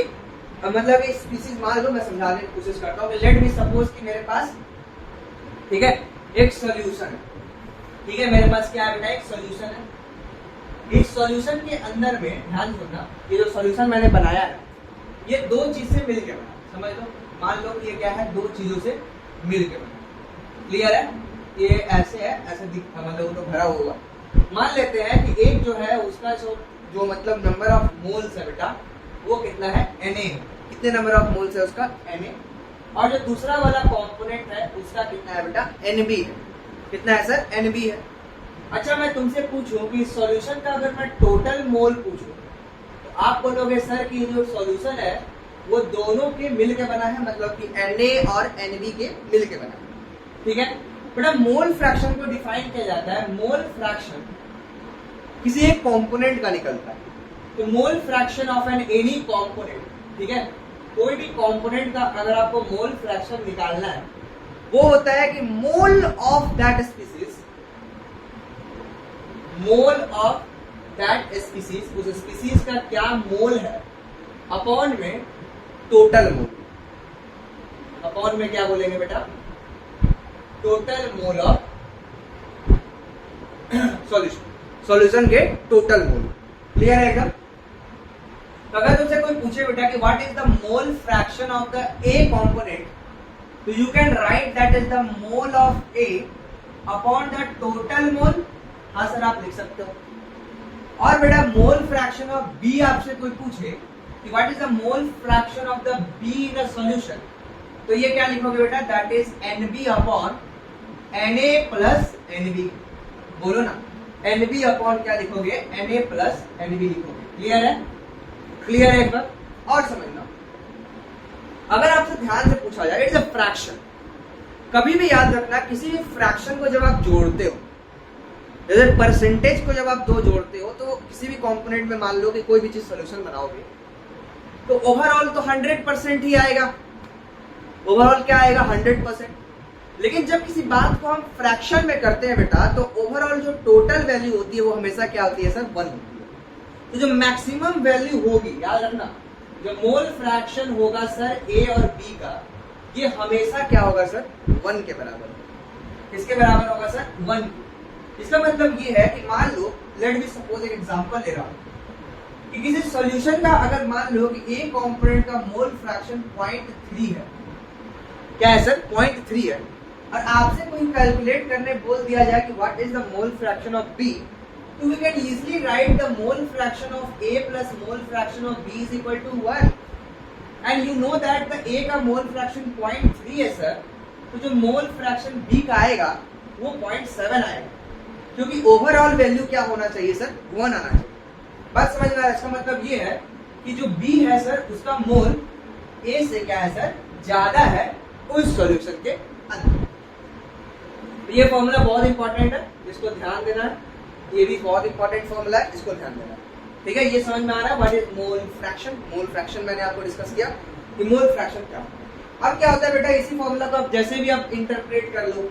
Speaker 1: मतलब स्पीसीज, मान लो मैं समझाने की कोशिश करता हूँ कि लेट मी सपोज कि मेरे पास, ठीक है, एक सॉल्यूशन है। ठीक है, मेरे पास क्या है बेटा, एक सॉल्यूशन है। इस सॉल्यूशन के अंदर में ध्यान सुनना, ये जो सॉल्यूशन मैंने बनाया है ये 2 चीज से मिलकर बना, समझ लो। मान लो कि ये क्या है, 2 चीजों से मिलकर बना। क्लियर है, ये ऐसे है, ऐसे दिखता मतलब वो तो भरा होगा, मान लेते हैं कि एक जो है उसका जो मतलब नंबर ऑफ मोल्स है बेटा वो कितना है Na। कितने नंबर ऑफ मोल्स है उसका Na। और जो दूसरा वाला कंपोनेंट है उसका कितना है बेटा Nb है। कितना है सर Nb है। अच्छा मैं तुमसे पूछूं कि सॉल्यूशन का अगर मैं टोटल मोल पूछूं तो आप बोलोगे सर कि जो सॉल्यूशन है वो दोनों के मिल के बना है, मतलब कि Na और Nb के मिल के बना है। ठीक है बेटा, मोल फ्रैक्शन को डिफाइन किया जाता है, मोल फ्रैक्शन किसी एक कंपोनेंट का निकलता है। तो मोल fraction of an any component, ठीक है, कोई भी कंपोनेंट का अगर आपको मोल फ्रैक्शन निकालना है वो होता है कि mole of that species, mole of that species, उस स्पीसीज का क्या मोल है अपॉन में टोटल मोल। अपॉन में क्या बोलेंगे बेटा, total mole of solution, solution के टोटल मोल। क्लियर है एकदम। तो अगर तुमसे कोई पूछे बेटा कि what is the mole fraction of the A component, तो you can write that is the mole of A upon the total mole. हाँ सर आप लिख सकते हो। और बेटा मोल फ्रैक्शन ऑफ बी आपसे कोई पूछे कि what is the mole fraction of the be in a solution, तो ये क्या लिखोगे बेटा, that is Nb upon Na plus Nb। बोलो ना, Nb अपॉन क्या लिखोगे, Na प्लस Nb लिखोगे। क्लियर है, क्लियर है एक बार और समझना। अगर आपसे ध्यान से पूछा जाए इट्स अ फ्रैक्शन, कभी भी याद रखना किसी भी फ्रैक्शन को जब आप जोड़ते हो, जैसे परसेंटेज को जब आप दो जोड़ते हो तो किसी भी कंपोनेंट में मान लो कि कोई भी चीज सॉल्यूशन बनाओगे तो ओवरऑल तो 100% ही आएगा। ओवरऑल क्या आएगा, 100%। लेकिन जब किसी बात को हम फ्रैक्शन में करते हैं बेटा तो ओवरऑल जो टोटल वैल्यू होती है वो हमेशा क्या होती है सर, 1 होती है। तो जो मैक्सिमम वैल्यू होगी, याद रखना, जो मोल फ्रैक्शन होगा सर ए और बी का, ये हमेशा क्या होगा सर, 1 के बराबर। किसके बराबर होगा सर, 1। इसका मतलब ये है कि मान लो, लेट मी सपोज एक एग्जांपल ले रहा हूं कि किसी सॉल्यूशन का अगर मान लो कि ए कंपोनेंट का मोल फ्रैक्शन 0.3 है, क्या है सर, 0.3 है, और आपसे कोई कैलकुलेट करने बोल दिया जाए कि what is the mole fraction of B, तो we can easily write the mole fraction of A plus mole fraction of B is equal to 1। And you know that the A का मोल फ्रैक्शन 0.3 है सर, तो जो मोल फ्रैक्शन बी का आएगा वो 0.7 आएगा, क्योंकि ओवरऑल वैल्यू क्या होना चाहिए सर, 1 आना चाहिए। बात समझ में आ रहा है। इसका मतलब ये है कि जो बी है सर उसका मोल ए से क्या है सर, ज्यादा है उस सॉल्यूशन के अंदर। तो ये फॉर्मूला बहुत इंपॉर्टेंट है, इसको ध्यान देना है। ये भी बहुत इंपॉर्टेंट फॉर्मूला है, इसको ध्यान देना है। ठीक है, ये समझ में आ रहा है what is mole fraction. Mole fraction मैंने आपको डिस्कस किया कि मोल फ्रैक्शन क्या है। अब क्या होता है बेटा, इसी फॉर्मूला को आप जैसे भी आप इंटरप्रेट कर लो,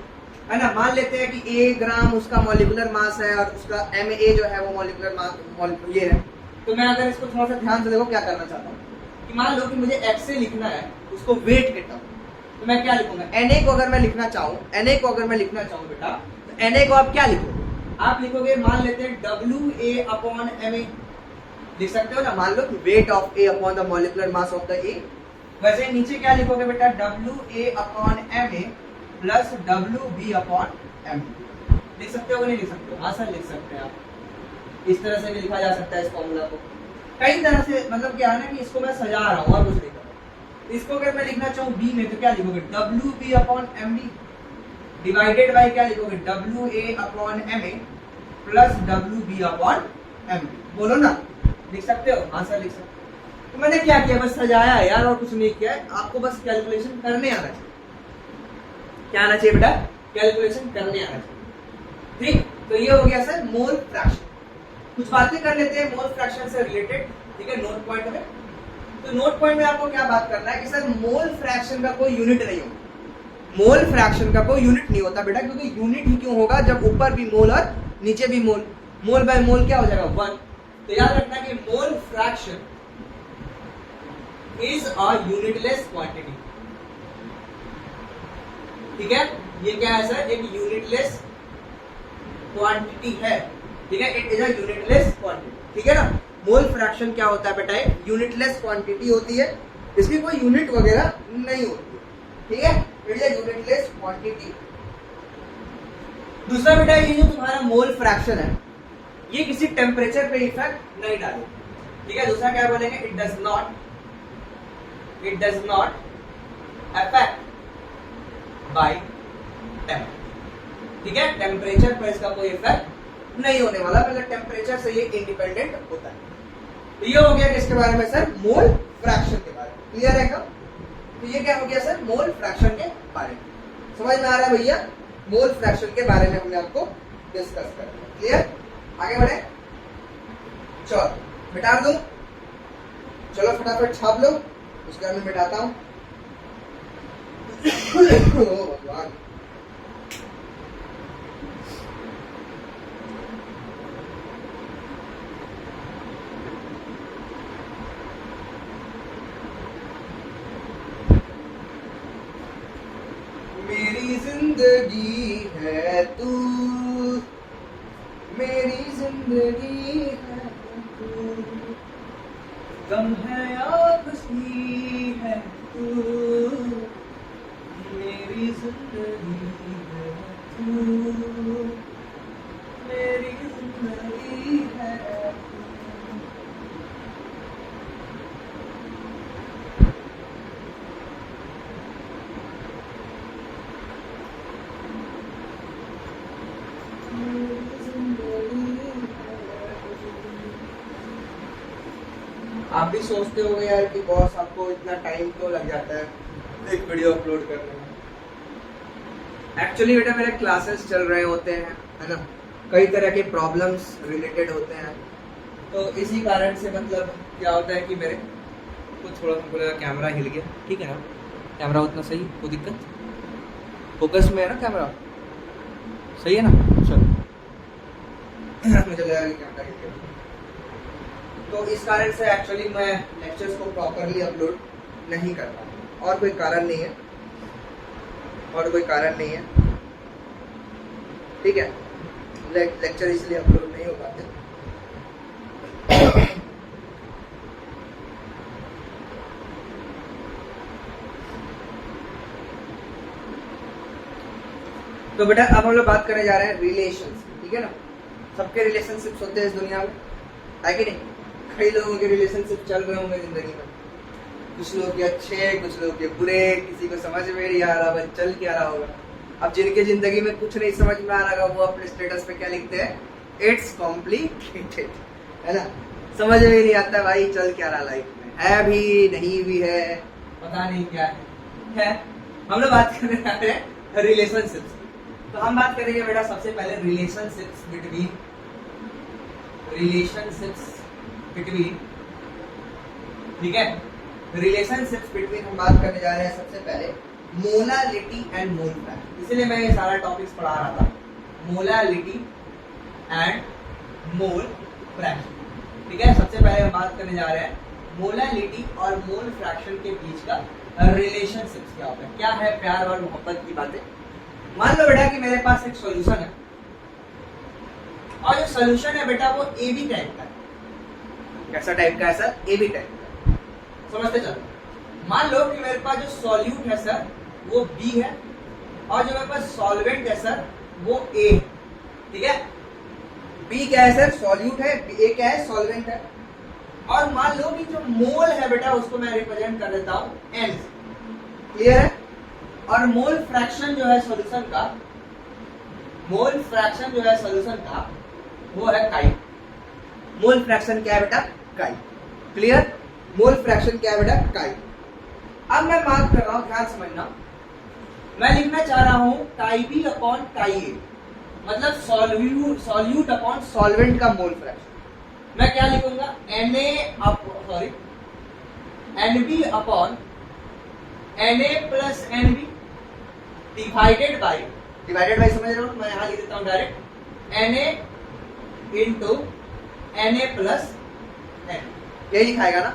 Speaker 1: है ना। मान लेते हैं कि 1 ग्राम उसका मॉलिक्यूलर मास है और उसका Ma जो है वो मॉलिक्यूलर मास ये है। तो मैं अगर इसको थोड़ा सा ध्यान से देखो क्या करना चाहता हूँ कि मान लो कि मुझे X से लिखना है उसको वेट के टर्म, तो मैं क्या लिखूंगा, Na को अगर मैं लिखना चाहूँ, बेटा, तो Na को आप क्या लिखोगे, आप लिखोगे, मान लेते हैं WA अपॉन Ma। लिख सकते हो ना, मान लो weight of A upon the molecular mass of the A। वैसे नीचे क्या लिखोगे बेटा, WA upon Ma plus WB upon M। लिख सकते हो कि नहीं लिख सकते हो? हाँ सर लिख सकते हैं आप। इस तरह से भी लिखा जा सकता है इस फॉर्मूला को कई तरह से, मतलब क्या है ना कि इसको मैं सजा रहा हूँ और कुछ नहीं कर रहा। इसको अगर मैं लिखना चाहूँ बी में तो क्या लिखोगे, WB upon MB divided by क्या लिखोगे, WA upon MA plus WB upon MB। बोलो ना, लिख सकते हो? हाँ सर लिख सकते हो। तो मैंने क्या किया, बस सजाया है यार और कुछ नहीं किया है। आपको बस कैलकुलेशन करने आना चाहिए। क्या आना चाहिए बेटा, कैलकुलेशन करने आना चाहिए। ठीक, तो ये हो गया सर मोल फ्रैक्शन। कुछ बातें कर लेते हैं मोल फ्रैक्शन से रिलेटेड। ठीक है, नोट पॉइंट में, तो नोट पॉइंट में आपको क्या बात करना है कि सर मोल फ्रैक्शन का कोई यूनिट नहीं होगा। मोल फ्रैक्शन का कोई यूनिट नहीं होता बेटा, क्योंकि यूनिट ही क्यों होगा जब ऊपर भी मोल और नीचे भी मोल। मोल बाय मोल क्या हो जाएगा, 1। तो याद रखना कि mole fraction is a unitless quantity. ठीक है, ये क्या है सर, एक यूनिटलेस क्वांटिटी है। ठीक है, it is a unitless quantity. ठीक है ना, मोल फ्रैक्शन क्या होता है बेटा, एक यूनिटलेस क्वांटिटी होती है, इसकी कोई यूनिट वगैरह नहीं होती। ठीक है, it is a unitless quantity. दूसरा बेटा ये जो तुम्हारा मोल फ्रैक्शन है ये किसी टेम्परेचर पे इफेक्ट नहीं डालेगी, ठीक है। दूसरा क्या बोलेंगे, it does not affect by temperature, ठीक है। टेम्परेचर पर इसका कोई इफेक्ट नहीं होने वाला, मतलब टेम्परेचर से ये इंडिपेंडेंट होता है। तो ये हो गया किसके बारे में सर, मोल फ्रैक्शन के बारे में, क्लियर है क्या। तो ये क्या हो गया सर, मोल फ्रैक्शन के बारे में, समझ में आ रहा है भैया। मोल फ्रैक्शन के बारे में हमने आपको डिस्कस कर लिया, क्लियर। आगे बढ़े, चलो मिटा दूं, चलो फटाफट छाप लो, उसके बाद मैं मिटाता हूं। भगवान, मेरी जिंदगी है तू, मेरी जिंदगी है तू, गम है या खुशी है तू, मेरी जिंदगी है तू, मेरी जिंदगी है तू। आप भी सोचते होंगे यार कि बॉस आपको इतना टाइम क्यों लग जाता है एक वीडियो अपलोड करने में। एक्चुअली बेटा मेरे क्लासेस चल रहे होते हैं, है ना, कई तरह के प्रॉब्लम्स रिलेटेड होते हैं, तो इसी कारण से मतलब क्या होता है कि मेरे कुछ थोड़ा सा बोला कैमरा हिल गया, ठीक है ना, कैमरा उतना सही, कोई दिक्कत, फोकस में है ना कैमरा, सही है ना, चलो मुझे लगा कि कैमरा हिल गया। तो इस कारण से एक्चुअली मैं लेक्चर्स को प्रॉपरली अपलोड नहीं कर पाता, और कोई कारण नहीं है, और कोई कारण नहीं है, ठीक है। लेक्चर इसलिए अपलोड नहीं हो पाते। तो बेटा अब हम लोग बात करने जा रहे हैं रिलेशंस, ठीक है ना। सबके रिलेशनशिप्स होते हैं इस दुनिया में, है कि नहीं। कई लोगों के रिलेशनशिप चल रहे होंगे जिंदगी में, कुछ लोग के अच्छे, कुछ लोग के बुरे, किसी को समझ में नहीं आ रहा, बस चल क्या रहा होगा। अब जिनके जिंदगी में कुछ नहीं समझ में आ रहा वो अपने स्टेटस पे क्या लिखते हैं, इट्स कॉम्प्लिकेटेड, है ना, समझ में नहीं आता भाई चल क्या रहा लाइफ में, है भी नहीं भी है, पता नहीं क्या है। हम लोग बात करने जा रहे हैं रिलेशनशिप्स। तो हम बात करेंगे बेटा सबसे पहले रिलेशनशिप्स बिटवीन, ठीक है, रिलेशनशिप्स बिटवीन हम बात करने जा रहे हैं सबसे पहले मोलालिटी एंड मोल फ्रैक्शन। इसलिए मैं ये सारा टॉपिक्स पढ़ा रहा था, मोलालिटी एंड मोल फ्रैक्शन, ठीक है। सबसे पहले हम बात करने जा रहे हैं मोलालिटी और मोल फ्रैक्शन के बीच का रिलेशनशिप्स क्या होता है, क्या है प्यार और मोहब्बत की बातें। मान लो बेटा कि मेरे पास एक सॉल्यूशन है, और जो सॉल्यूशन है बेटा वो ए बी टाइप का है। कैसा टाइप का है सर, ए बी टाइप का, समझते चलो। मान लो कि मेरे पास जो सॉल्यूट है सर वो बी है, और जो मेरे पास सॉल्वेंट है सर वो ए है, ठीक है। बी क्या है सर, सॉल्यूट है, ए क्या है, सॉल्वेंट है। और मान लो कि जो मोल है बेटा उसको मैं रिप्रेजेंट कर देता हूं एन से, क्लियर है। और मोल फ्रैक्शन जो है सॉल्यूशन का, मोल फ्रैक्शन जो है सॉल्यूशन का वो है काई। मोल फ्रैक्शन क्या है बेटा, काई, क्लियर। मोल फ्रैक्शन क्या है बेटा, काई। अब मैं बात कर रहा हूं, ध्यान समझना, मैं लिखना चाह रहा हूं काई बी अपॉन काई ए, मतलब सॉल्यूट अपॉन सॉल्वेंट का मोल फ्रैक्शन। मैं क्या लिखूंगा, NB upon Na plus NB divided by समझ रहे हो, मैं यहां लिख देता हूं direct Na into Na plus N, यही लिखाएगा ना।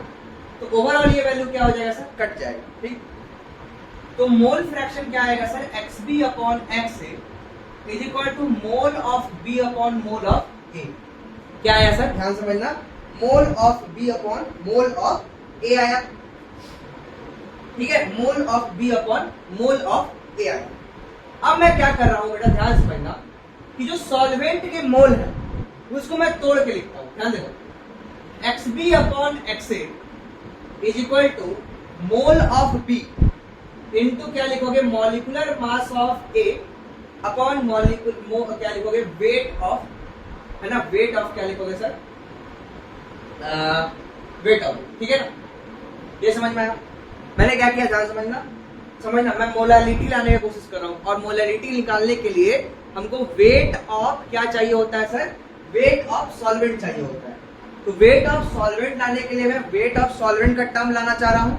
Speaker 1: तो ओवरऑल ये वैल्यू क्या हो जाएगा सर, कट जाएगा, ठीक। तो मोल फ्रैक्शन क्या आएगा sir, XB upon XA is equal to mole of B upon mole of A। क्या आया सर, ध्यान समझना, mole of B upon mole of A आया, ठीक है। Mole of B upon mole of A आया। अब मैं क्या कर रहा हूं बेटा, ध्यान समझना कि जो सॉल्वेंट के मोल है उसको मैं तोड़ के लिखता हूं, ध्यान देखो, XB upon XA is equal to mole of B into क्या लिखोगे, molecular mass of A upon क्या लिखोगे, वेट ऑफ, है ना, वेट ऑफ क्या लिखोगे सर, वेट ऑफ, ठीक है ना, ये समझ में आया। मैंने क्या किया, ध्यान समझना, मैं मोलालिटी लाने की कोशिश कर रहा हूं, और मोलालिटी निकालने के लिए हमको वेट ऑफ क्या चाहिए होता है सर, वेट ऑफ सॉल्वेंट चाहिए होता है। तो वेट ऑफ सॉल्वेंट लाने के लिए मैं वेट ऑफ सॉल्वेंट का टर्म लाना चाह रहा हूं,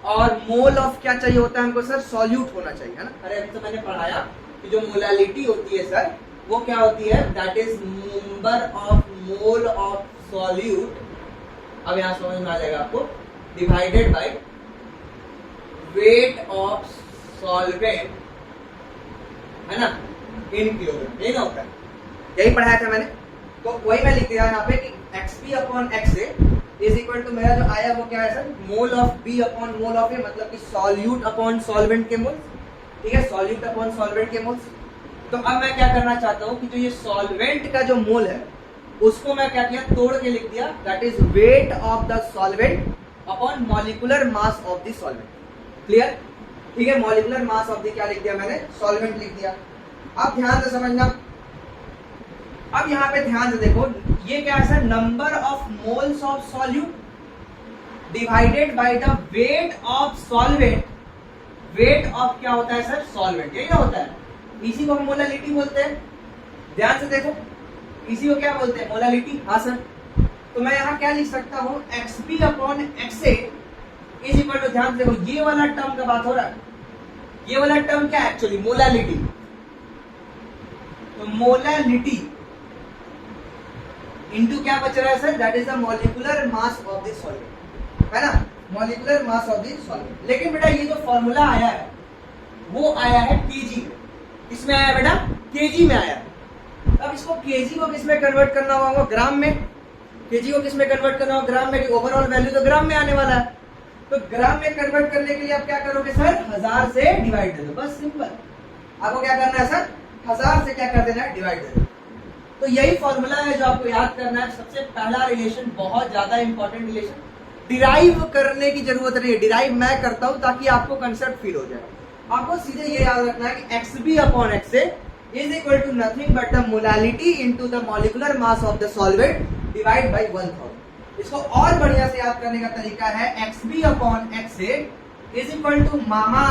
Speaker 1: और मोल ऑफ क्या चाहिए होता है हमको सर, सॉल्यूट होना चाहिए, है ना। अरे अभी तो मैंने पढ़ाया कि जो मोलालिटी होती है सर, वो क्या होती है, that is number of mole of solute, अब यहां समझ में आ जाएगा आपको, divided by weight of solvent, है ना, इन किलोग्राम, यही ना होता है, यही पढ़ाया था मैंने। तो वही मैं लिख दिया यहाँ पे कि XB upon XA is equal to, मेरा जो आया वो क्या है sir, mole of B upon mole of A, मतलब कि सॉल्यूट अपॉन सॉल्वेंट के मोल्स, ठीक है, सॉल्यूट अपॉन सॉल्वेंट के मोल्स। तो अब मैं क्या करना चाहता हूँ कि जो ये सॉल्वेंट का जो मोल है उसको मैं क्या किया, तोड़ के लिख दिया, that is weight of the solvent upon molecular mass of the solvent. Clear, ठीक है, मॉलिक्यूलर मास ऑफ द क्या लिख दिया मैंने, सॉल्वेंट लिख दिया। अब ध्यान से समझना, अब यहाँ पे ध्यान से देखो, ये क्या है sir, number of moles of solute divided by the weight of solvent, weight of क्या होता है सर, सॉल्वेंट, यही ना होता है, इसी को हम मोलालिटी बोलते हैं। ध्यान से देखो, इसी को क्या बोलते हैं, मोलालिटी, हाँ सर। तो मैं यहाँ क्या लिख सकता हूँ, XB upon XA is equal to, ध्यान से देखो, ये वाला टर्म का बात हो रहा है, ये वाला टर्म क्या है एक्चुअली, मोलालिटी। तो मोलालिटी इनटू क्या बच रहा है sir, that is the molecular mass of the solvent, है ना, molecular mass of the solvent. लेकिन बेटा ये जो फॉर्मूला आया है वो आया है केजी में, किसमें आया बेटा, केजी में आया। अब इसको केजी को किस में कन्वर्ट करना होगा, ग्राम में, केजी को किस में कन्वर्ट करना होगा, ग्राम में, ओवरऑल वैल्यू तो ग्राम में आने वाला है। तो ग्राम में कन्वर्ट करने के लिए आप क्या करोगे सर, 1000 से डिवाइड दे दो, बस सिंपल। आपको क्या करना है सर, 1000 से क्या कर देना है, डिवाइड दे दो। तो यही फॉर्मूला है जो आपको याद करना है। सबसे पहला रिलेशन, बहुत ज्यादा इंपॉर्टेंट रिलेशन, डिराइव करने की जरूरत नहीं है, डिराइव मैं करता हूं ताकि आपको कंसेप्ट फील हो जाए। आपको सीधे ये याद रखना है कि XB upon XA is equal to nothing but the molality into the molecular mass of the solvent divide by 1000। इसको और बढ़िया से याद करने का तरीका है, XB upon XA is equal to मामा,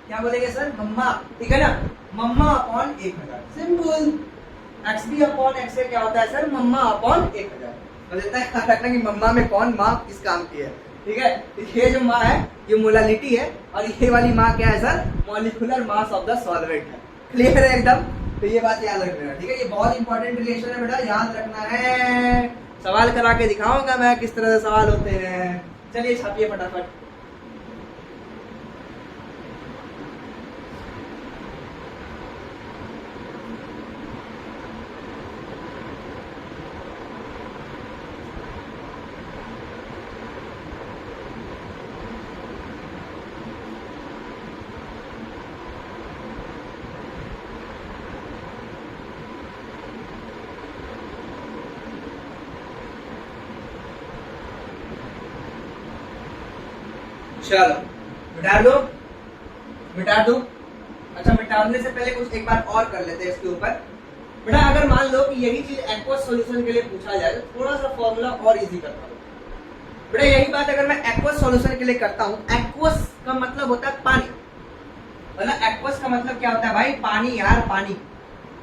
Speaker 1: क्या बोलेंगे सर, मम्मा, ठीक है ना, मम्मा upon 1000, simple. XB upon XA क्या होता है सर, मम्मा अपॉन 1000। मतलब इतना याद रखना कि मम्मा में कौन माँ किस काम की है, ठीक है। ये जो माँ है ये मोलालिटी है, और ये वाली माँ क्या है sir, molecular mass of the solvent है। क्लियर है एकदम, तो ये बात याद रखना, ठीक है, ये बहुत इंपॉर्टेंट रिलेशन है बेटा, याद रखना है। सवाल करा के दिखाऊंगा मैं किस तरह से सवाल होते हैं। चलिए छापिए फटाफट। चलो मिटा दो, मिटा दो। अच्छा, मिटाने से पहले कुछ एक बार और कर लेते हैं इसके ऊपर। बेटा अगर मान लो कि यही चीज एक्वस सॉल्यूशन के लिए पूछा जाए तो थोड़ा सा फॉर्मूला और इजी करता हूँ। बेटा यही बात अगर मैं एक्वस सॉल्यूशन के लिए करता हूँ, एक्वस का मतलब होता है पानी, मतलब एक्वस का मतलब क्या होता है भाई, पानी यार, पानी।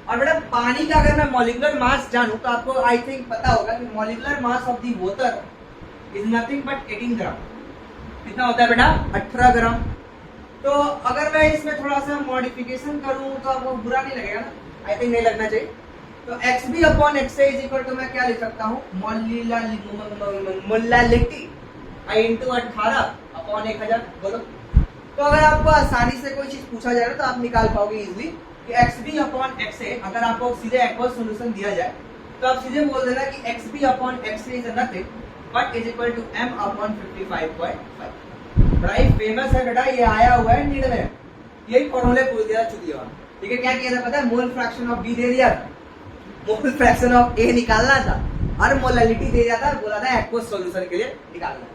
Speaker 1: और बेटा पानी का अगर मैं मॉलिक्यूलर मास जानूं तो आपको आई थिंक पता होगा कि molecular mass of the water is nothing but 18 ग्राम। कितना होता है बेटा, 18 ग्राम। तो अगर मैं इसमें थोड़ा सा मॉडिफिकेशन करूं तो आपको बुरा नहीं लगेगा ना, आई थिंक नहीं लगना चाहिए। तो XB upon XA is equal to मैं क्या लिख सकता हूँ, मोलालिटी इंटू 18 अपॉन 1000। बोलो, तो अगर आपको आसानी से कोई चीज पूछा जाए तो आप निकाल पाओगे इजिली कि XB अपॉन XA। अगर आपको सीधे एक्वस सॉल्यूशन दिया जाए तो आप सीधे बोल देना कि XB upon XA is nothing but is equal to M upon 55.5। बड़ा ही फेमस है बेटा, ये आया हुआ है नीड में, यही फॉर्मूले पूछ दिया चुकी है। ठीक है, क्या किया था पता है, मोल फ्रैक्शन ऑफ B दे दिया था, मोल फ्रैक्शन ऑफ ए निकालना था और मोलालिटी दे जाता और बोला था एक्वस सॉल्यूशन के लिए निकालना।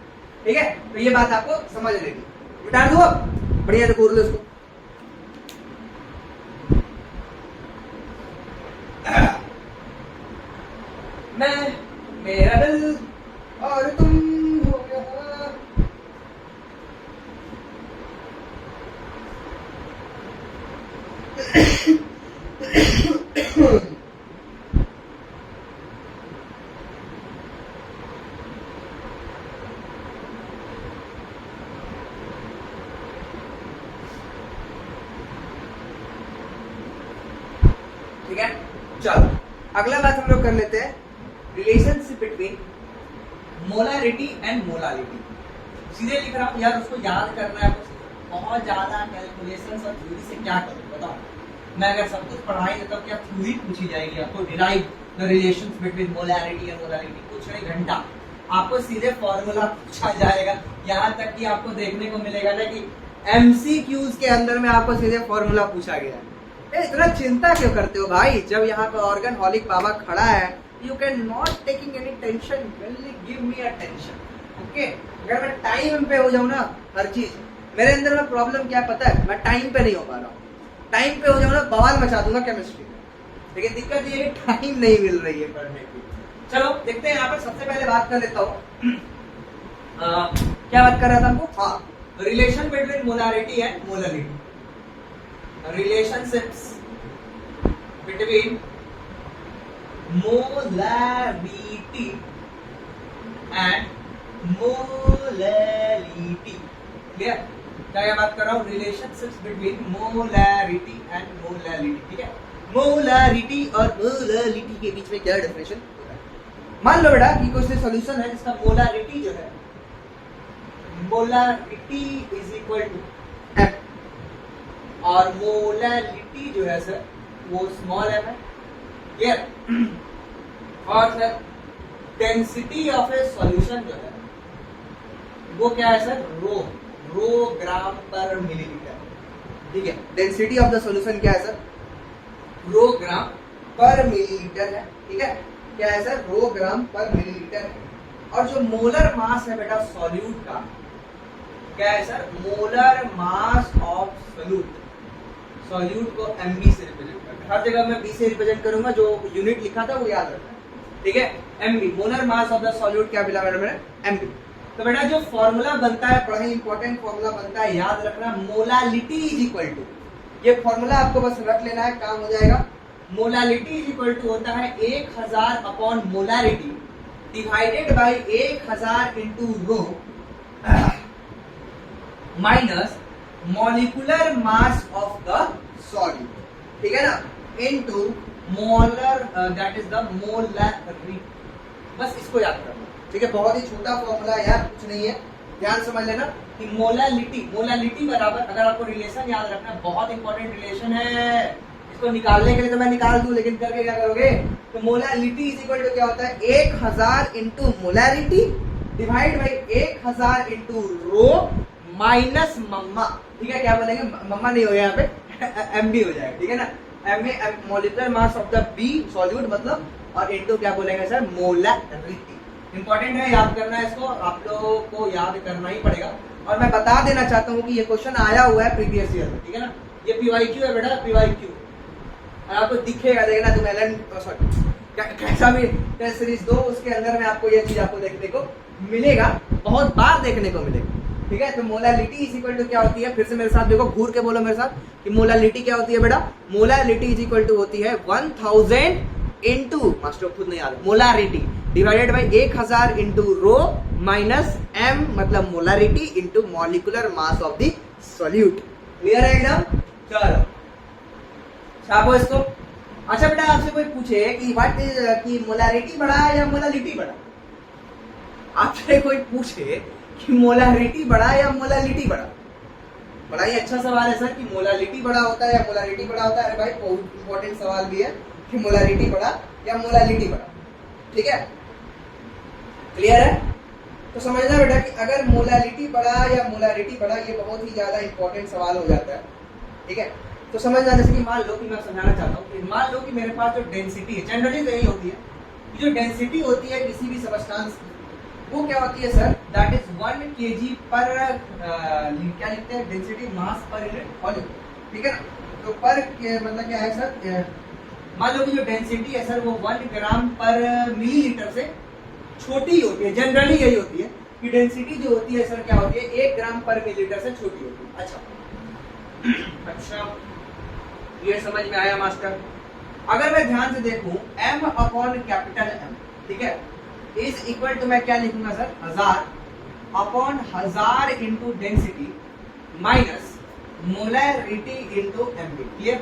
Speaker 1: ठीक है, तो ये बात आपको समझ लेनी। मिटा दो अब, बढ़िया से घूर लो इसको। मैं, मेरा दिल और तुम हो गया। ठीक है, चलो अगला बात हम लोग कर लेते हैं, relationship between molarity and molality. सीधे लिख रहा हूं यार, उसको याद करना है आपको। बहुत ज्यादा कैलकुलेशंस और थ्योरी से क्या करूं बताओ। मैं अगर सब कुछ पढ़ा ही देता हूं, क्या थ्योरी पूछी जाएगी आपको, derive the relations between molarity and molality, कुछ नहीं घंटा आपको सीधे फॉर्मूला पूछा जाएगा। यहाँ तक कि आपको देखने को मिलेगा ना कि एमसीक्यूज के अंदर में आपको सीधे फॉर्मूला पूछा गया है। इतना चिंता क्यों करते हो भाई, जब यहाँ पे ऑर्गन हॉलिक बाबा खड़ा है, you can not taking any tension, give me a tension. Okay, अगर मैं टाइम पे हो जाऊँ ना हर चीज, मेरे अंदर में प्रॉब्लम क्या पता है, मैं टाइम पे नहीं हो पा रहा हूँ। टाइम पे हो जाऊँ ना बवाल मचा दूंगा केमिस्ट्री में, लेकिन दिक्कत ये है टाइम नहीं मिल रही है पढ़ने की। चलो देखते हैं, यहाँ पर सबसे पहले बात कर लेता हूँ। क्या बात कर रहा था हमको, हाँ, relation between molarity and molality. relationships between molarity and molality। Clear, क्या बात कर रहा हूँ, relationships between molarity and molality. ठीक है, मोलारिटी और मोलालिटी के बीच में क्या डिफरेंशिएशन होता है। मान लो बेटा कि कोई सॉल्यूशन है जिसका मोलारिटी जो है, molarity is equal to M, और मोलालिटी जो है सर वो स्मॉल एम है। क्लियर, और sir density of a solution जो है वो क्या है सर, रो ग्राम पर मिलीलीटर। ठीक है, डेंसिटी ऑफ द सॉल्यूशन क्या है सर, रो ग्राम पर मिलीलीटर है। ठीक है, क्या है सर, रो ग्राम पर मिलीलीटर है। और जो मोलर मास है बेटा सॉल्यूट का, क्या है sir, molar mass of solute. Solute को एमबी से रिप्रेजेंट करते हैं, हर जगह मैं बी से रिप्रेजेंट करूंगा, जो यूनिट लिखा था वो याद रखना। ठीक है, MB, molar mass of the solute क्या मिला मैंने, एमबी। तो बेटा जो फॉर्मूला बनता है, बड़ा ही इंपॉर्टेंट फॉर्मूला बनता है, याद रखना, मोलालिटी इज इक्वल टू, ये फॉर्मूला आपको बस रख लेना है, काम हो जाएगा। मोलालिटी इज इक्वल टू होता है 1000 upon molarity divided by 1000 into rho minus molecular mass of the solute. ठीक है ना, into molar, that is the molarity. बस इसको याद करना। ठीक है, बहुत ही छोटा फॉर्मूला है यार, कुछ नहीं है, ध्यान समझ लेना कि मोलालिटी बराबर, अगर आपको रिलेशन याद रखना है, बहुत इंपॉर्टेंट रिलेशन है, इसको निकालने के लिए तो मैं निकाल दूं, लेकिन करके क्या करोगे, तो मोलालिटी इज इक्वल टू क्या होता है, 1000 into molarity divide by 1000 into rho minus मम्मा। ठीक है, क्या बोलेंगे, मम्मा नहीं हो यहाँ पे एमबी हो जाएगा। ठीक है ना, M molecular mass of the B solute मतलब, और इंटू क्या बोलेंगे सर, मोलारिटी। इंपॉर्टेंट है, याद करना है इसको, आप लोगों को याद करना ही पड़ेगा। और मैं बता देना चाहता हूँ कि ये क्वेश्चन आया हुआ है प्रीवियस ईयर में। ठीक है ना, ये पीवाईक्यू है बेटा, पीवाईक्यू आपको दिखेगा, देखना तुम एलन सॉरी कैसा भी टेस्ट सीरीज दो, उसके अंदर में आपको ये चीज आपको देखने को मिलेगा, बहुत बार देखने को मिलेगा। ठीक है, तो मोलालिटी इज इक्वल टू क्या होती है, फिर से मेरे साथ देखो, घूर के बोलो मेरे साथ कि मोलालिटी क्या होती है बेटा, मोलालिटी इज इक्वल टू होती है 1000 इंटू, मास्टर खुद नहीं याद, molarity divided by 1000 into rho minus M मतलब molarity into molecular mass of the solute. Clear है एकदम, चलो छापो इसको। अच्छा बेटा, आपसे कोई पूछे कि व्हाट इज, कि मोलारिटी बड़ा या मोलालिटी बड़ा, आपसे कोई पूछे कि मोलारिटी बड़ा या मोलालिटी बड़ा, बड़ा ही अच्छा सवाल है सर कि मोलालिटी बड़ा होता है या मोलारिटी बड़ा होता है। अरे भाई बहुत इंपॉर्टेंट सवाल भी है कि मोलारिटी बड़ा या मोलालिटी बड़ा। ठीक है, क्लियर है, तो समझना बेटा कि अगर मोलालिटी बड़ा या मोलारिटी बड़ा, ये बहुत ही ज्यादा इंपॉर्टेंट सवाल हो जाता है। ठीक है, तो तो समझ जाने से कि मान लो कि मैं समझाना चाहता हूँ कि मान लो कि मेरे पास जो डेंसिटी है, जनरली तो यही होती है कि जो डेंसिटी होती है किसी भी सबस्टेंस की, वो क्या होती है सर, दैट इज 1 kg पर क्या लिखते हैं, डेंसिटी मास पर यूनिट वॉल्यूम, ठीक है ना। तो पर मतलब क्या है सर, मान लो कि जो डेंसिटी है सर वो 1 ग्राम पर मिलीलीटर से छोटी होती है, जनरली यही होती है कि डेंसिटी जो होती है सर क्या होती है, 1 ग्राम पर मिलीलीटर से छोटी होती है। अच्छा, ये समझ में आया मास्टर। अगर मैं ध्यान से देखूं m अपॉन कैपिटल M, ठीक है, इज इक्वल टू मैं क्या लिखूंगा sir, 1000 upon 1000 into density minus molarity into MB. Clear?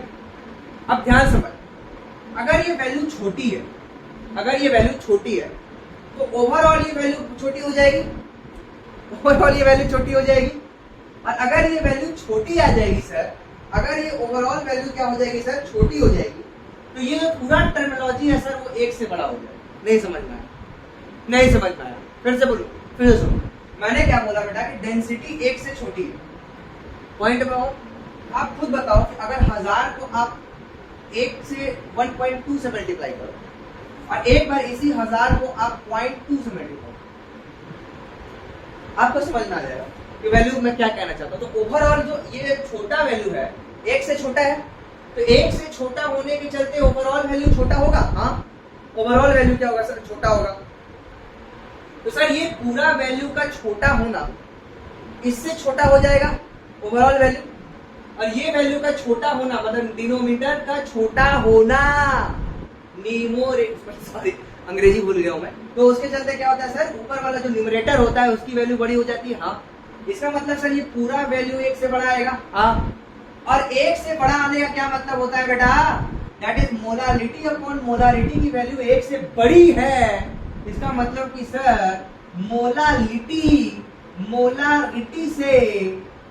Speaker 1: अब ध्यान समझ, अगर ये वैल्यू छोटी है, अगर ये वैल्यू छोटी है तो ओवरऑल ये वैल्यू छोटी हो जाएगी, ओवरऑल ये वैल्यू छोटी हो जाएगी। और अगर ये वैल्यू छोटी आ जाएगी सर, अगर ये ओवरऑल वैल्यू क्या हो जाएगी सर, छोटी हो जाएगी, तो ये जो पूरा टर्मिनोलॉजी है सर वो 1 से बड़ा हो जाएगा। नहीं समझ में आया? नहीं समझ में आया? फिर से बोलो, फिर से सुनो। मैंने क्या बोला बेटा कि डेंसिटी 1 से छोटी है। पॉइंट में हो, आप खुद बताओ कि अगर 1000 को आप 1 से 1.2 से मल्टीप्लाई करो और एक बार इसी 1000 को आप 0.2 से मल्टीप्लाई, आपको समझ में आ जाएगा कि वैल्यू मैं क्या कहना चाहता हूं। तो ओवरऑल जो ये छोटा वैल्यू है 1 से छोटा है, तो 1 से छोटा होने के चलते ओवरऑल वैल्यू छोटा होगा। हाँ, ओवरऑल वैल्यू क्या होगा सर, छोटा होगा। तो सर ये पूरा वैल्यू का छोटा होना इससे छोटा हो जाएगा ओवरऑल वैल्यू, और ये वैल्यू का छोटा होना मतलब डिनोमिनेटर का छोटा होना, सॉरी अंग्रेजी भूल गया हूं मैं। तो उसके चलते क्या होता है सर, ऊपर वाला जो न्यूमरेटर होता है उसकी वैल्यू बड़ी हो जाती है। हाँ, इसका मतलब सर ये पूरा वैल्यू 1 से बड़ा आएगा। हाँ, और 1 से बड़ा आने का क्या मतलब होता है बेटा, that is molarity upon molarity की वैल्यू 1 से बड़ी है। इसका मतलब कि सर मोलारिटी से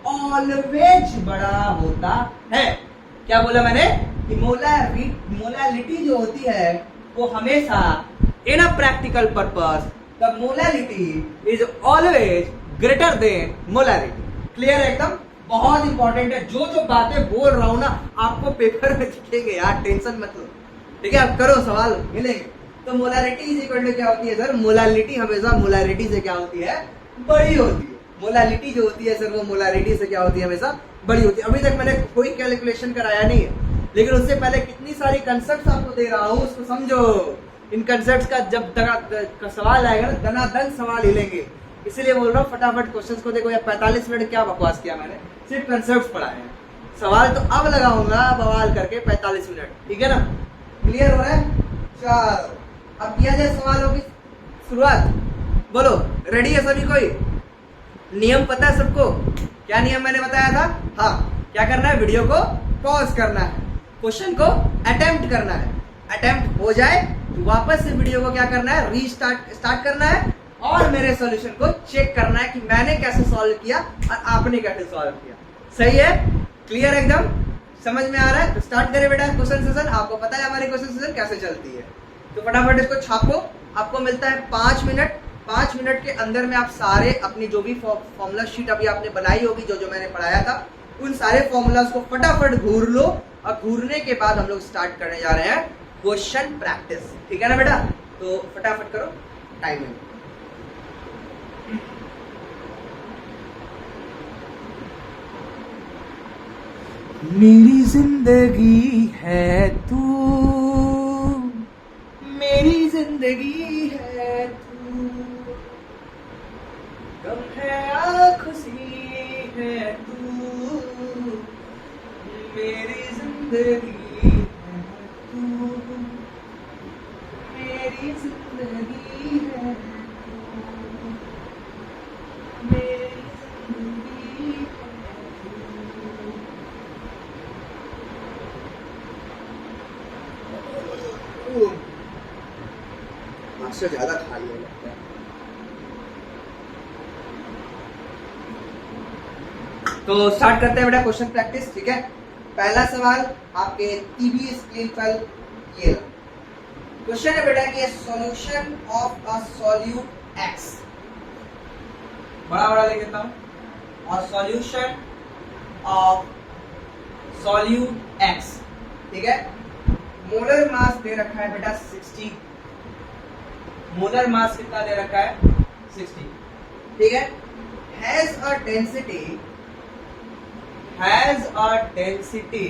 Speaker 1: ऑलवेज बड़ा होता है। क्या बोला मैंने कि मोलारिटी जो होती है वो हमेशा in a practical purpose the molarity is always greater than molarity. Clear है एकदम? बहुत इंपॉर्टेंट है। जो जो बातें बोल रहा हूं ना आपको पेपर में दिखेंगे यार, टेंशन मत लो, ठीक है। आप करो, सवाल मिलेंगे। तो मोलारिटी इज इक्वल टू क्या होती है सर, मोलारिटी हमेशा मोलारिटी से क्या होती है, बड़ी होती है। मोलारिटी जो होती है सर वो मोलारिटी से क्या होती है, हमेशा बड़ी होती है। अभी तक मैंने कोई कैलकुलेशन कराया नहीं है, लेकिन उससे पहले कितनी सारी कंसेप्ट आपको दे रहा हूं, उसको समझो। इन कंसेप्ट का जब का सवाल आएगा ना, दनादन सवाल हिलेंगे। इसीलिए बोल रहा हूँ फटाफट क्वेश्चंस को देखो। या 45 मिनट क्या बकवास किया मैंने, सिर्फ कंसेप्ट पढ़ाए हैं। सवाल तो अब लगाऊंगा बवाल करके 45 मिनट, ठीक है ना। क्लियर हो रहा है? चलो अब किया जाए सवालों की शुरुआत। बोलो, रेडी है सभी? कोई नियम पता है सबको? क्या नियम मैंने बताया था? हाँ, क्या करना है, वीडियो को पॉज करना है, क्वेश्चन को अटेम्प्ट करना है। अटेम्प्ट हो जाए तो वापस से वीडियो को क्या करना है, स्टार्ट करना है और मेरे सॉल्यूशन को चेक करना है कि मैंने कैसे सॉल्व किया और आपने कैसे सॉल्व किया। सही है? क्लियर एकदम? समझ में आ रहा है? तो स्टार्ट करें बेटा क्वेश्चन सेशन। आपको पता है हमारी क्वेश्चन सेशन कैसे चलती है, तो फटाफट इसको छापो। आपको मिलता है 5 मिनट। 5 मिनट के अंदर में आप सारे अपनी जो भी फॉर्मूला शीट अभी आपने बनाई होगी, जो जो मैंने पढ़ाया था, उन सारे फॉर्मूलाज को फटाफट घूर लो। और घूरने के बाद हम लोग स्टार्ट करने जा रहे हैं क्वेश्चन प्रैक्टिस। ठीक है ना बेटा? तो फटाफट करो, टाइम है। मेरी जिंदगी है तू, मेरी जिंदगी है तू, गम है या खुशी है तू, मेरी जिंदगी है तू, मेरी जिंदगी है तू, मेरी जिंदगी है तू। मास्टर ज्यादा खा लिया लगता है। तो स्टार्ट करते हैं बेटा क्वेश्चन प्रैक्टिस। ठीक है, पहला सवाल आपके टीवी स्क्रीन पर ये क्वेश्चन है बेटा कि solution of a solute x, बड़ा बड़ा लिख देता हूं, और सॉल्यूशन ऑफ सॉल्यूट X, ठीक है। मोलर मास दे रखा है बेटा 60, मोलर मास कितना दे रखा है 60, ठीक है। हैज अ डेंसिटी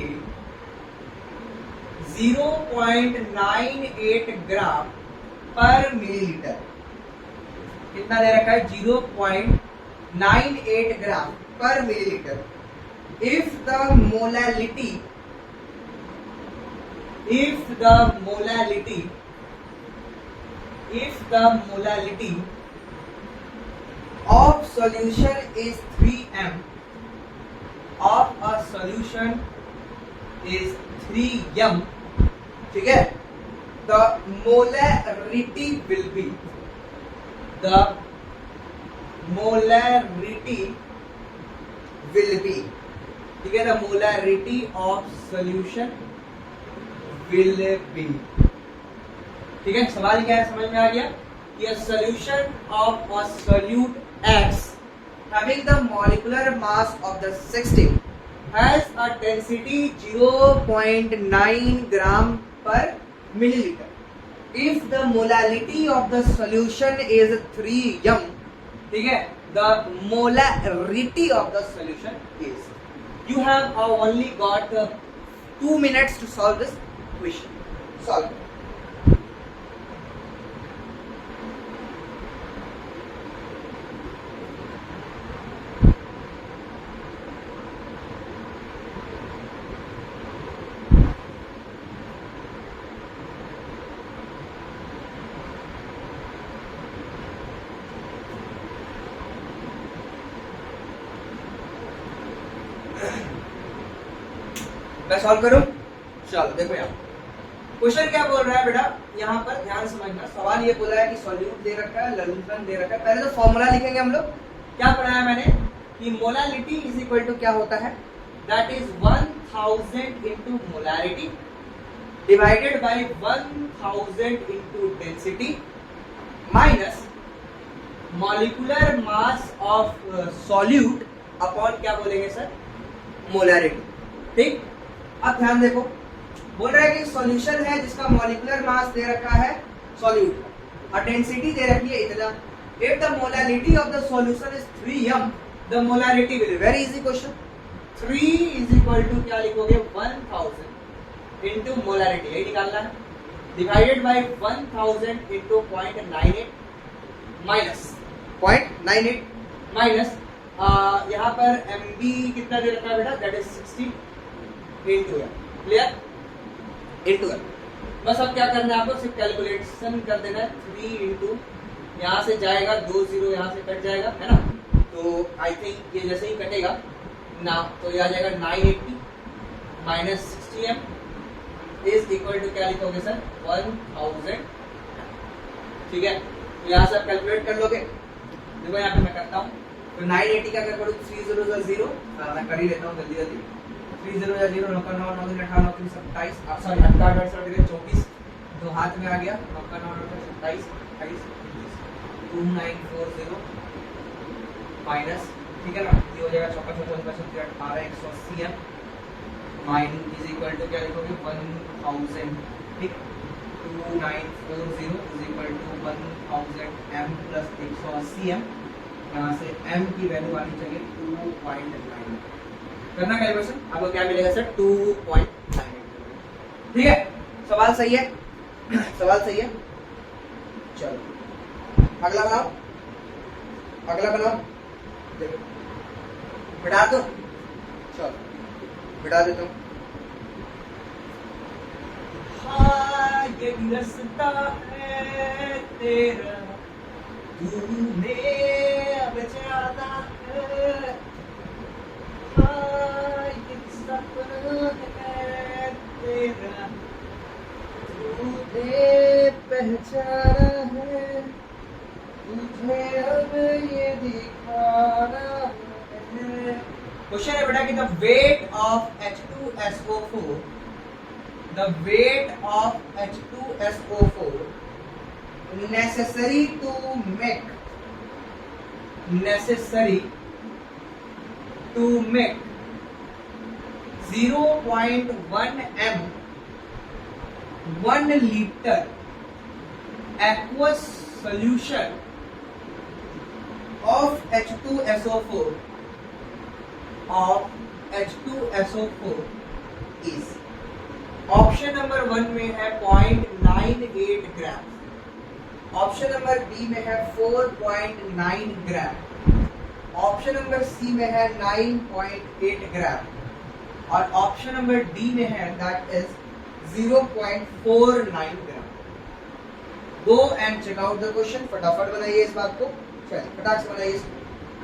Speaker 1: 0.98 ग्राम पर मिलीलीटर, कितना दे रखा है 0.98 ग्राम पर millilitre. If the molality of solution is 3m, of a solution is 3m, ठीक है। The molarity will be, ठीक है। The molarity of solution will be, ठीक है। सवाल क्या है, समझ में आ गया कि a solution of a solute X having the molecular mass of the 60 has a density 0.9 gram per milliliter. If the molality of the solution is 3m, ठीक है, the molarity of the solution is, you have only got 2 minutes to solve this question. Solve. मैं सॉल्व करूं? चलो देखो यार, क्वेश्चन क्या बोल रहा है बेटा, यहाँ पर ध्यान समझना। सवाल ये बोला है कि सॉल्यूट दे रखा है, ललूफन दे रखा है। पहले तो फॉर्मूला लिखेंगे हम लोग। क्या पढ़ाया मैंने कि मोलालिटी इज इक्वल टू क्या होता है, that is 1000 into molarity divided by 1000 into density minus molecular mass of solute upon क्या बोलेंगे सर, मोलारिटी, ठीक। अब ध्यान देखो, बोल रहा है कि सॉल्यूशन है जिसका मॉलिक्यूलर मास दे रखा है सॉल्यूट और डेंसिटी दे रखी है इतना। If the molarity of the solution is 3m, the molarity will, very easy question, 3 is equal to क्या लिखोगे 1000 इनटू मोलारिटी, यही निकालना है, divided by 1000 into 0.98 minus 0.98 minus यहाँ पर mb कितना दे रखा है बेटा, दैट इज 60 इनटू है, क्लियर, इनटू है। बस अब क्या करना है आपको, सिर्फ कैलकुलेशन कर देना है। 3 इंटू यहाँ से जाएगा 2 0 यहाँ से कट जाएगा, है ना। तो आई थिंक ये जैसे ही कटेगा ना, तो ये आ जाएगा 980 minus 60m is equal to क्या लिखोगे सर 1000, ठीक है। तो यहाँ से आप कैलकुलेट कर लोगे। देखो यहाँ पे मैं करता हूँ, तो 980 का अगर करूँ 3 0 0, मैं कर ही लेता हूँ जल्दी जल्दी। 3 0 0 9 9 9 18 9 27, सॉरी 24, तो हाथ में आ गया 9 9 27 28 2940 माइनस, ठीक है ना, ये हो जाएगा 54 54 18 180m minus is equal to क्या लिखोगे 1000, ठीक। 2940 is equal to 1000m plus 180m, यहाँ से m की वैल्यू आनी चाहिए 2.9, करना कैलकुलेशन, आपको क्या मिलेगा सर 2.9, ठीक है। सवाल सही है, सवाल सही है। चलो अगला बनाओ, अगला बनाओ, देखो बिठा दो, चलो बिठा देता हूँ। हाँ ये रास्ता है तेरा, तूने अब जाना है, हाँ ये सपना है तेरा, तूने पहचाना है, तुझे अब ये दिखाना है। क्वेश्चन है बेटा कि the wait of H2SO4, the weight of H2SO4 necessary to make 0.6 0.1 m 1 liter aqueous solution of H2SO4 is option number 1 में है 0.98 ग्राम, ऑप्शन नंबर बी में है 4.9 ग्राम, ऑप्शन नंबर सी में है 9.8 ग्राम और ऑप्शन नंबर डी में है that is 0.49 gram. Go and check out the question. फटाफट बनाइए इस बात को, चलिए फटाक से बनाइए इसको,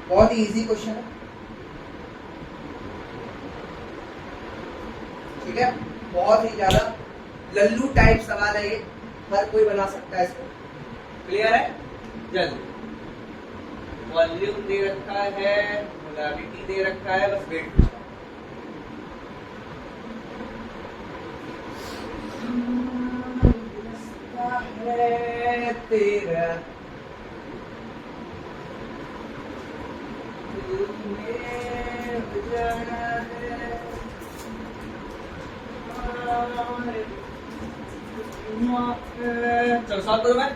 Speaker 1: बहुत ही इजी क्वेश्चन है, ठीक है, बहुत ही ज्यादा लल्लू टाइप सवाल है ये, हर कोई बना सकता है इसको। क्लियर है? जल्दी, वॉल्यूम दे रखा है, मोलारिटी दे रखा है, बस वेट है तेरा चलो सॉल्व करो। मैं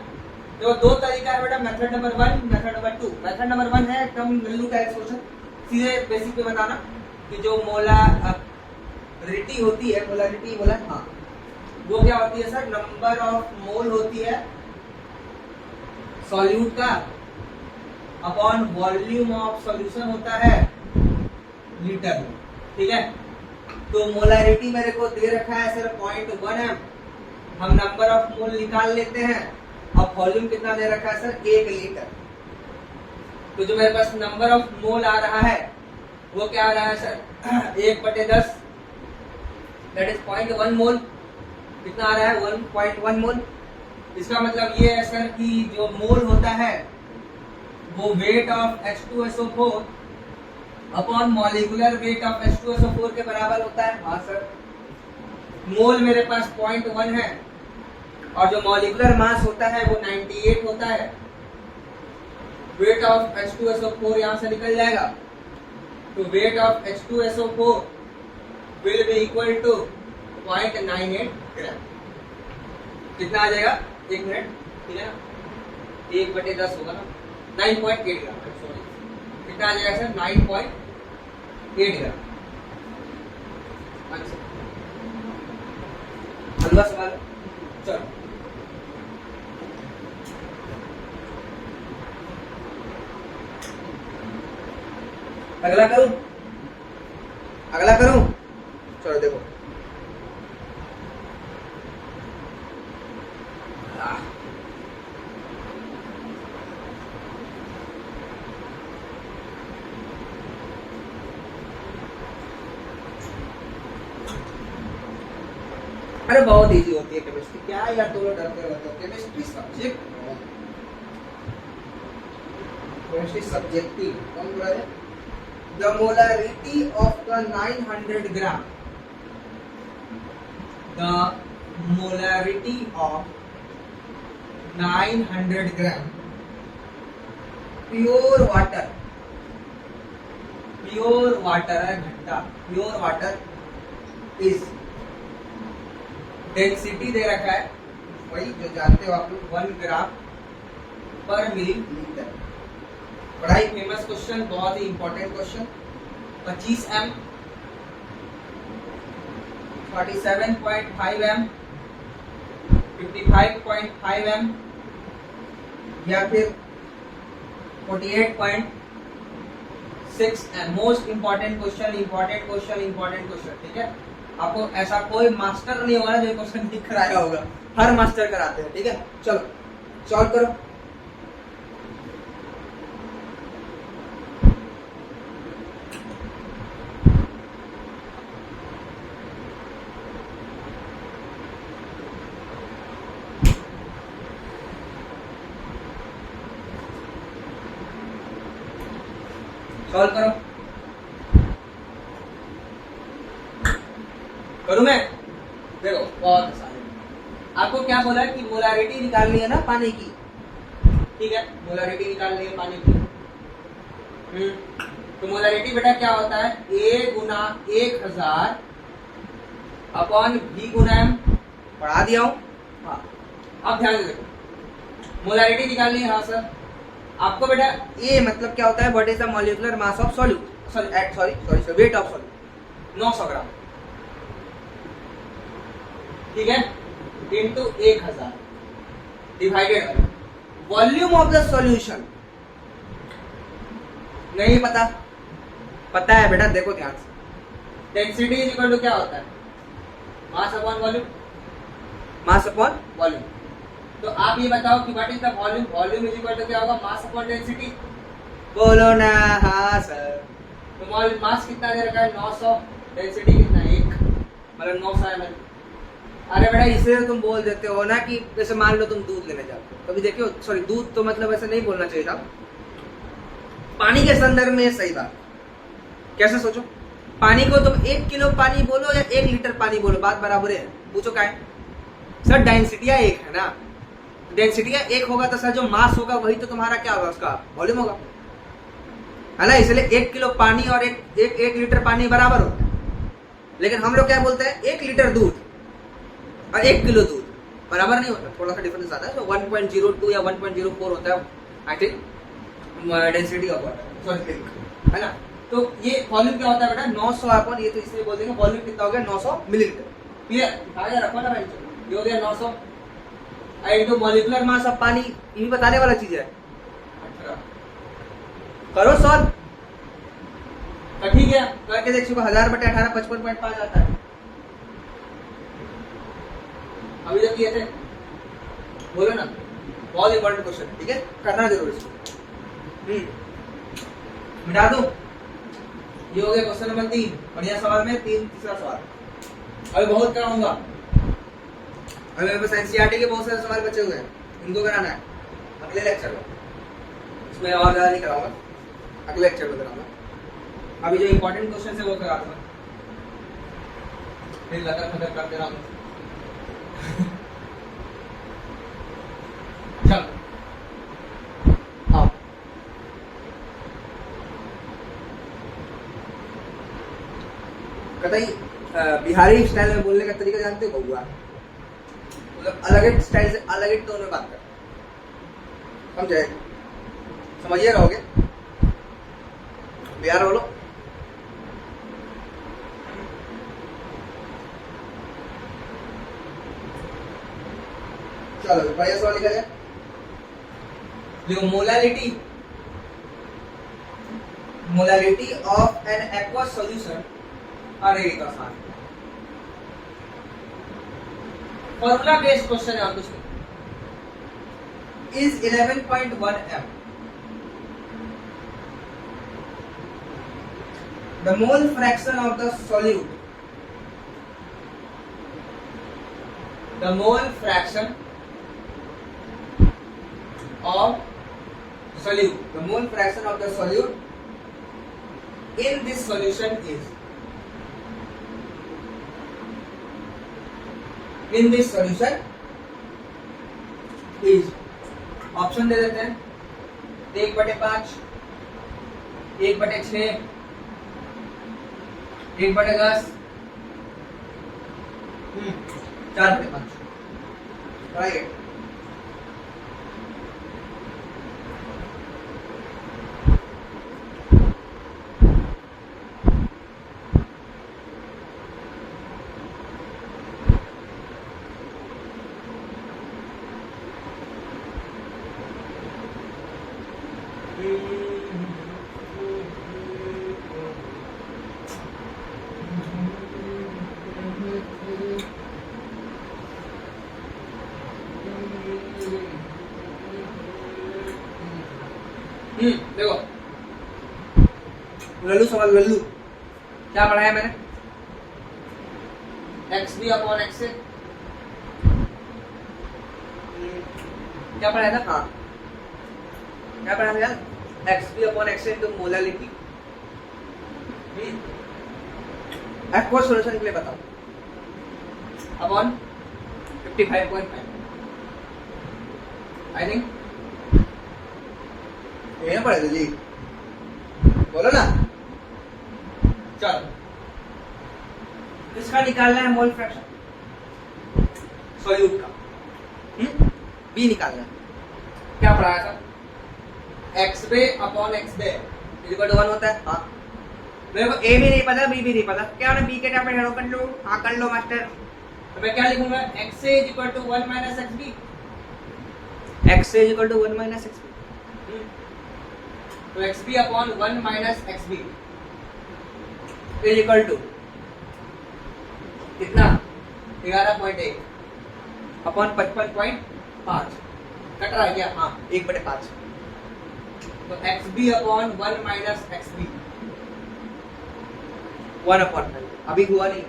Speaker 1: देखो दो तरीका है बेटा, method number 1, method number 2। Method number 1 है एकदम लल्लू का एक्सप्रेशन, सीधे बेसिक पे बताना कि जो मोलारिटी होती है, मोलारिटी बोला हाँ, वो क्या होती है सर, नंबर ऑफ मोल होती है सॉल्यूट का अपॉन वॉल्यूम ऑफ सॉल्यूशन होता है लीटर में, ठीक है। तो मोलारिटी मेरे को दे रखा है सर 0.1 m, हम नंबर ऑफ मोल निकाल लेते हैं। अब वॉल्यूम कितना दे रखा है सर, 1 लीटर। तो जो मेरे पास नंबर ऑफ मोल आ रहा है वो क्या आ रहा है सर, 1/10 दैट इज 0.1 मोल। कितना आ रहा है, 1.1 मोल। इसका मतलब ये है सर कि जो मोल होता है वो wait of H2SO4 upon molecular weight of H2SO4 के बराबर होता है। हाँ सर, मोल मेरे पास 0.1 है और जो मॉलिक्यूलर मास होता है वो 98 होता है। वेट ऑफ H2SO4 यहां से निकल जाएगा, तो weight of H2SO4 will be equal to 0.98 gram. कितना आ जाएगा, 1 मिनट, ठीक है ना, 1/10 होगा ना, 9.8 ग्राम, सॉरी कितना आ जाएगा सर, 9.8 ग्राम। अच्छा अगला सवाल, चलो अगला करूं, अगला करूं, चलो देखो अरे बहुत इजी होती है केमिस्ट्री, क्या यार तुम लोग डरते रहते हो, केमिस्ट्री सब्जेक्ट, केमिस्ट्री सब्जेक्टिव। कौन बोल रहा है, the molarity of the 900 gram, the molarity of 900 gram pure water, pure water है घंटा, प्योर वाटर इज, डेंसिटी दे रखा है वही जो जानते हो आप लोग, 1 ग्राम पर मिलीलीटर। बड़ा ही फेमस क्वेश्चन, बहुत ही important question. 25 m, 47.5 m, 55.5 m या फिर 48.6 m। Most important question, important question, important question, ठीक है। आपको ऐसा कोई मास्टर नहीं होगा जो क्वेश्चन ठीक कराया होगा, हर मास्टर कराते हैं, ठीक है। चलो सॉल्व करो। सॉल्व करो, करूं मैं, देखो बहुत आसान है। आपको क्या बोला है कि मोलारिटी निकालनी है ना पानी की, ठीक है, मोलारिटी निकालनी है पानी की। तो मोलारिटी बेटा क्या होता है, A गुना 1000 अपॉन V गुना M पढ़ा दिया हूं। हाँ, अब ध्यान से देखो, मोलैरिटी निकालनी है। हाँ सर, आपको बेटा ये मतलब क्या होता है, what is the molecular mass of solute, sorry weight of solute 900 ग्राम, ठीक है, into 1000 divided volume of the solution. नहीं पता? पता है बेटा, देखो ध्यान से, डेंसिटी इज इक्वल टू क्या होता है, mass upon volume, mass upon volume. तो आप ये बताओ कि what is the volume, volume is equal to क्या होगा, मास अपॉन डेंसिटी। बोलो ना हाँ सर। तो मास कितना दे रखा है 900, डेंसिटी कितना 1, मतलब 900 ml। अरे बेटा इसे तुम बोल देते हो ना कि जैसे मान लो तुम दूध लेने जाते हो, कभी देखियो, सॉरी दूध तो मतलब ऐसे नहीं बोलना चाहिए था, पानी के संदर्भ में सही बात। कैसे सोचो, पानी को तुम 1 किलो पानी बोलो या 1 लीटर पानी बोलो, बात बराबर है। पूछो क्या है सर, डेंसिटिया 1 है ना, डेंसिटिया 1 होगा तो सर जो मास होगा वही तो तुम्हारा क्या होगा, उसका वॉल्यूम होगा, है ना। इसलिए 1 किलो पानी और एक लीटर पानी बराबर होता है। लेकिन हम लोग क्या बोलते हैं, 1 लीटर दूध और 1 किलो दूध बराबर नहीं होता, थोड़ा सा डिफरेंस आता है। तो 1.02 या 1.04 होता है I think density of water, sorry, है ना। तो ये वॉल्यूम क्या होता है बेटा 900 अपन, ये तो इसलिए बोल देंगे वॉल्यूम कितना हो गया 900 मिलीलीटर। क्लियर, आगे रखो ना भाई, ये हो गया 900 इनटू मॉलिक्यूलर मास ऑफ पानी, ये भी बताने वाला चीज है। करो सॉल्व, ठीक है, करके देखिए 1000/18 55.5 आता है। अभी तक किए थे, बोलो ना, बहुत इंपॉर्टेंट क्वेश्चन, ठीक है, करना जरूर इसको। मिटा दो, ये हो गया क्वेश्चन नंबर 3, बढ़िया सवाल में तीसरा सवाल। अभी बहुत कराऊंगा, अभी मेरे पास एनसीईआरटी के बहुत सारे सवाल बचे हुए हैं, इनको कराना है अगले लेक्चर में, इसमें और ज्यादा नहीं कराऊंगा, अगले लेक्चर में कराऊंगा। अभी जो इंपॉर्टेंट क्वेश्चन है वो करा दूंगा, फिर लतर फतर करते रहूंगा। चलो हाँ, कतई बिहारी स्टाइल में बोलने का तरीका जानते हो बउआ, मतलब अलग स्टाइल से अलग टोन में बात कर, समझे, समझिए रहोगे। बिहार बोलो, चलो बढ़िया सवाल लिखा जाए। देखो molality of N aqua solution, अरे ये तो आसान, फॉर्मूला बेस्ड क्वेश्चन है, और कुछ नहीं, is 11.1 m। The mole fraction of the solute, the mole fraction of solute, the mole fraction of the solute in this solution is, in this solution is, option दे देते हैं 1/5, 1/6, 1/10, 4/5, राइट। देखो लल्लू सवाल, लल्लू क्या पढ़ाया मैंने, एक्स बी अपॉन एक्स से क्या पढ़ाया था, हाँ क्या पढ़ाया था यार, X B upon X into molality aqua solution के लिए बताओ अपॉन 55.5 आई थिंक ये पढ़े जी, बोलो ना। चलो किसका निकालना है मोल फ्रैक्शन? सॉल्यूट का। बी निकालना है। क्या पढ़ाया था? X B upon X B equal to 1 होता है। हाँ, मेरे को ए भी नहीं पता, बी भी नहीं पता, क्या ना बी के टाइम में हेरो कर लो। हाँ कर लो मास्टर। तो मैं क्या लिखूंगा? X A equal to 1 minus X B. X A equal to 1 minus X B, तो X B upon 1 minus X B is equal to कितना? 11.1 अपॉन 55.5। कट रहा है क्या? हाँ, 1/5। तो X B upon 1 minus X B 1/5। अभी हुआ नहीं।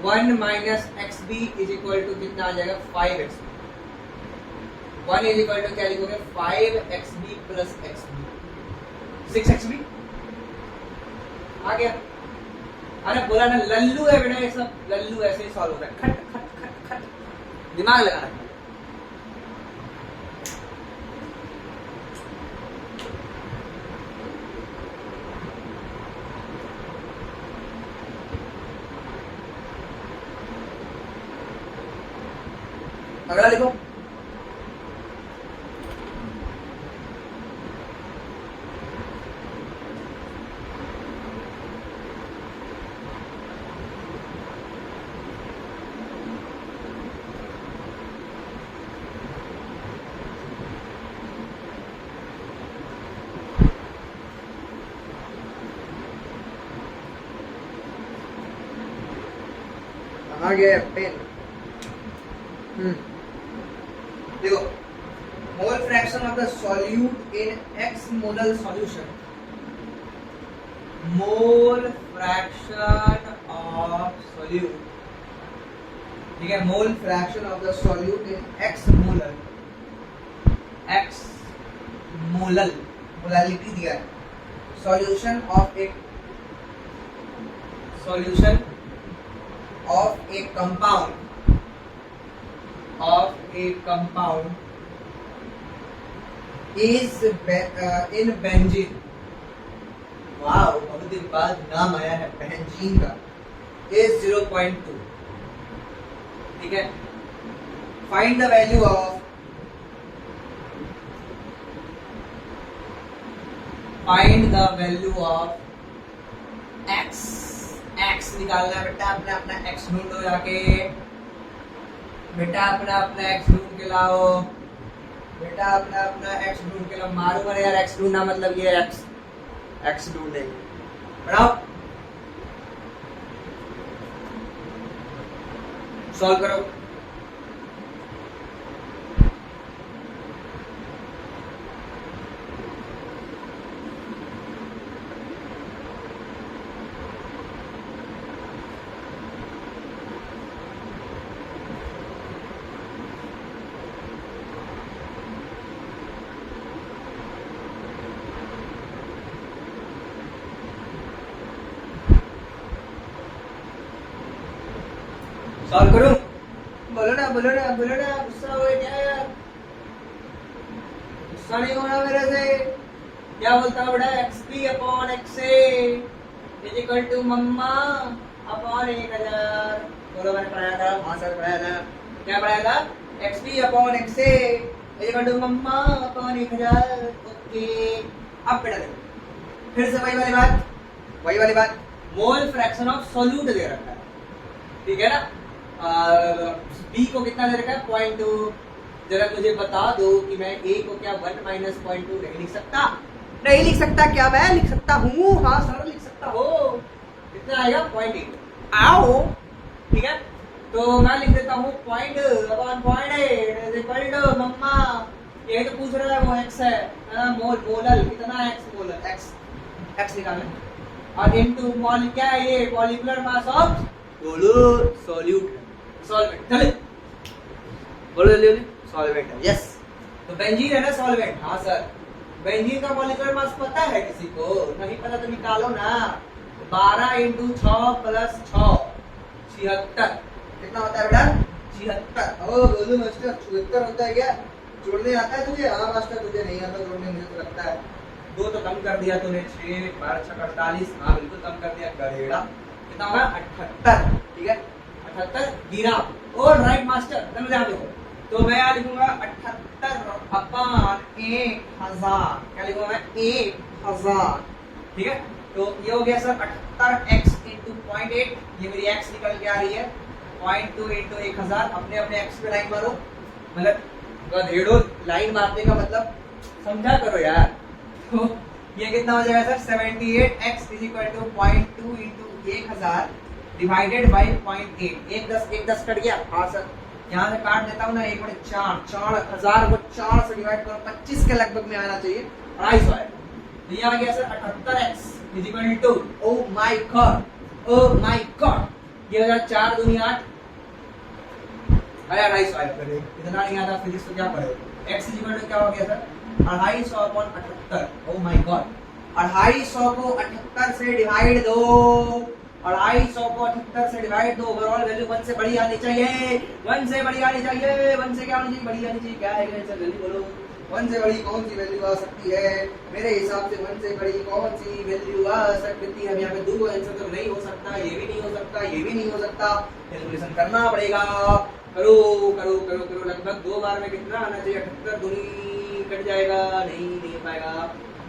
Speaker 1: 1 minus X B is equal to कितना आ जाएगा? 5x B. 1 is equal to क्या लिखोगे? 5x B plus X B 6x B आ गया। अरे बोला ना लल्लू है बेटा, ये सब लल्लू ऐसे ही सॉल्व होता है। खट खट खट खट दिमाग लगा रखना। अगला लिखो। आ गया पेन। देखो, मोल fraction of the solute in x molal solution. Mole fraction of solute, ठीक है, mole fraction of the solute in x molal, x molal, molality दिया है। Solution of a solution of a compound is in benzene। Wow, बहुत दिन बाद नाम आया है बेंजीन का। is 0.2। ठीक है, find the value of x। x निकालना है बेटा, अपना x ढूंढो जाके। बेटा अपना x ढूंढ के लाओ। बेटा अपना x ढूंढ के लाओ। मालूम है यार, x ढूंढना मतलब ये x ढूंढेंगे। बढ़ाओ, सॉल्व करो। सॉल्व करूं? बोलो ना गुस्सा हो गया क्या यार? गुस्सा नहीं होना मेरे से। क्या बोलता हूँ बेटा? XP upon XA is equal to मम्मा अपॉन 1000। बोलो, मैंने पढ़ाया था। हाँ सर पढ़ाया था। क्या पढ़ाया था? XP upon XA is equal to मम्मा अपॉन 1000। ओके, अब बेटा देखो, फिर से वही वाली बात। मोल फ्रैक्शन ऑफ सॉल्यूट दे रखा है, ठीक है ना। बी को कितना दे रखा है? 0.2। जरा मुझे बता दो कि मैं ए को क्या 1 माइनस 0.2 नहीं लिख सकता? नहीं लिख सकता क्या? मैं लिख सकता हूँ। हाँ सर लिख सकता हो। कितना आएगा? 0.8 आओ, ठीक है। तो मैं लिख देता हूँ 0.8 इज इक्वल टू मम्मा, ये तो पूछ रहा है वो x है ना, मोलल कितना x मोलल x निकालना। और इनटू मॉल क्या है? ये molecular mass of solute solvent. चले बोलो जल्दी सॉल्वेंट है। यस, तो बेंजीन है ना सॉल्वेंट। हाँ सर, बेंजीन का मॉलिक्यूलर मास पता है किसी को? नहीं पता तो निकालो ना। 12 × 6 + 6 76। कितना होता है बेटा? 76। ओ बोलो मास्टर, 76 होता है क्या? जोड़ने आता है तुझे? हाँ मास्टर, तुझे नहीं आता जोड़ने, मुझे तो लगता है। 2 तो कम कर दिया तूने। 6 × 4 = 48। हाँ बिल्कुल कम कर दिया गधेड़ा। कितना होगा 78, ठीक है 78 ग्राम। और राइट मास्टर, चलो ध्यान देखो, तो मैं यहाँ लिखूंगा 78/1000, क्या लिखूंगा मैं 1000, ठीक है। तो ये हो गया सर 78x × 0.8, ये मेरी x निकल के आ रही है 0.2 × 1000। अपने अपने x पे लाइन मारो, मतलब गधेड़ो लाइन मारने का मतलब समझा करो यार। तो ये कितना हो जाएगा sir 78x = 0.2 × 1000 divided by 0.8। 1 10 cut गया, हाँ सर यहाँ से काट देता हूँ ना, 1 बटे 4 को 4 से डिवाइड करो, 25 के लगभग में आना चाहिए, 250 है। तो ये आ गया sir 78x = oh my God, ये हो जाएगा 4 दूनी 8, अरे 250 इतना नहीं आता फिजिक्स तो क्या पढ़े। x = क्या हो गया सर 250/78, ओ माय गॉड। 250 को 78 से डिवाइड दो, 250 को 78 से डिवाइड दो, ओवरऑल वैल्यू 1 से बड़ी आनी चाहिए, 1 से बड़ी आनी चाहिए, 1 से क्या आनी चाहिए, बड़ी आनी चाहिए। क्या है सर जल्दी बोलो, 1 से बड़ी कौन सी वैल्यू आ सकती है? मेरे हिसाब से 1 से बड़ी कौन सी वैल्यू आ सकती है? यहाँ पे दो आंसर तो नहीं हो सकता, ये भी नहीं हो सकता, ये भी नहीं हो सकता, कैलकुलेशन करना पड़ेगा। करो करो करो करो, लगभग 2 बार में कितना आना चाहिए? 78 दूनी कट जाएगा, नहीं हो पाएगा।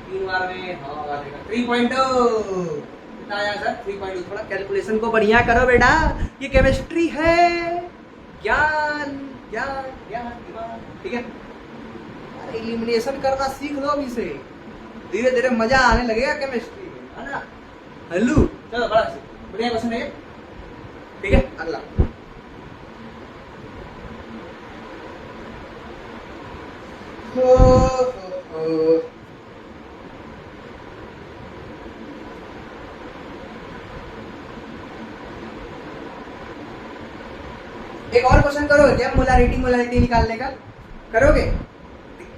Speaker 1: 3 बार में हाँ आ जाएगा 3.2, कितना आया सर 3.2। थोड़ा कैलकुलेशन को बढ़िया करो बेटा, ये केमिस्ट्री है, ज्ञान ज्ञान ज्ञान दिमाग, ठीक है। एलिमिनेशन करना सीख लो अभी से, धीरे धीरे मजा आने लगेगा केमिस्ट्री में, है ना। हेलो चलो बड़ा बढ़िया क्वेश्चन है, ठीक है। अगला एक और क्वेश्चन करोगे क्या मोलारिटी निकालने का? करोगे?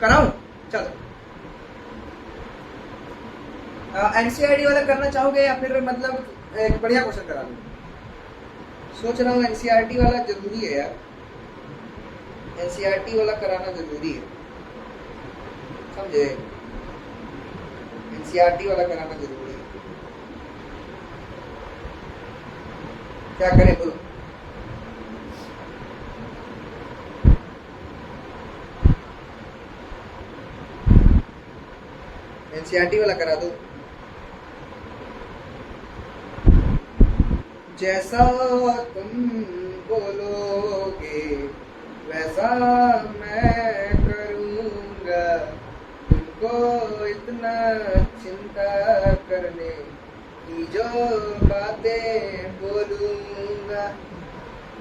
Speaker 1: कराऊं? चलो एनसीईआरटी वाला करना चाहोगे या फिर मतलब एक बढ़िया क्वेश्चन करा दूं? सोच रहा हूँ एनसीईआरटी वाला जरूरी है यार, एनसीईआरटी वाला कराना जरूरी है, समझे? एनसीईआरटी वाला कराना जरूरी है, क्या करें बोलो? एनसीईआरटी वाला करा दो। जैसा तुम बोलोगे वैसा मैं करूँगा, तुमको इतना चिंता करने की जो बातें बोलूँगा।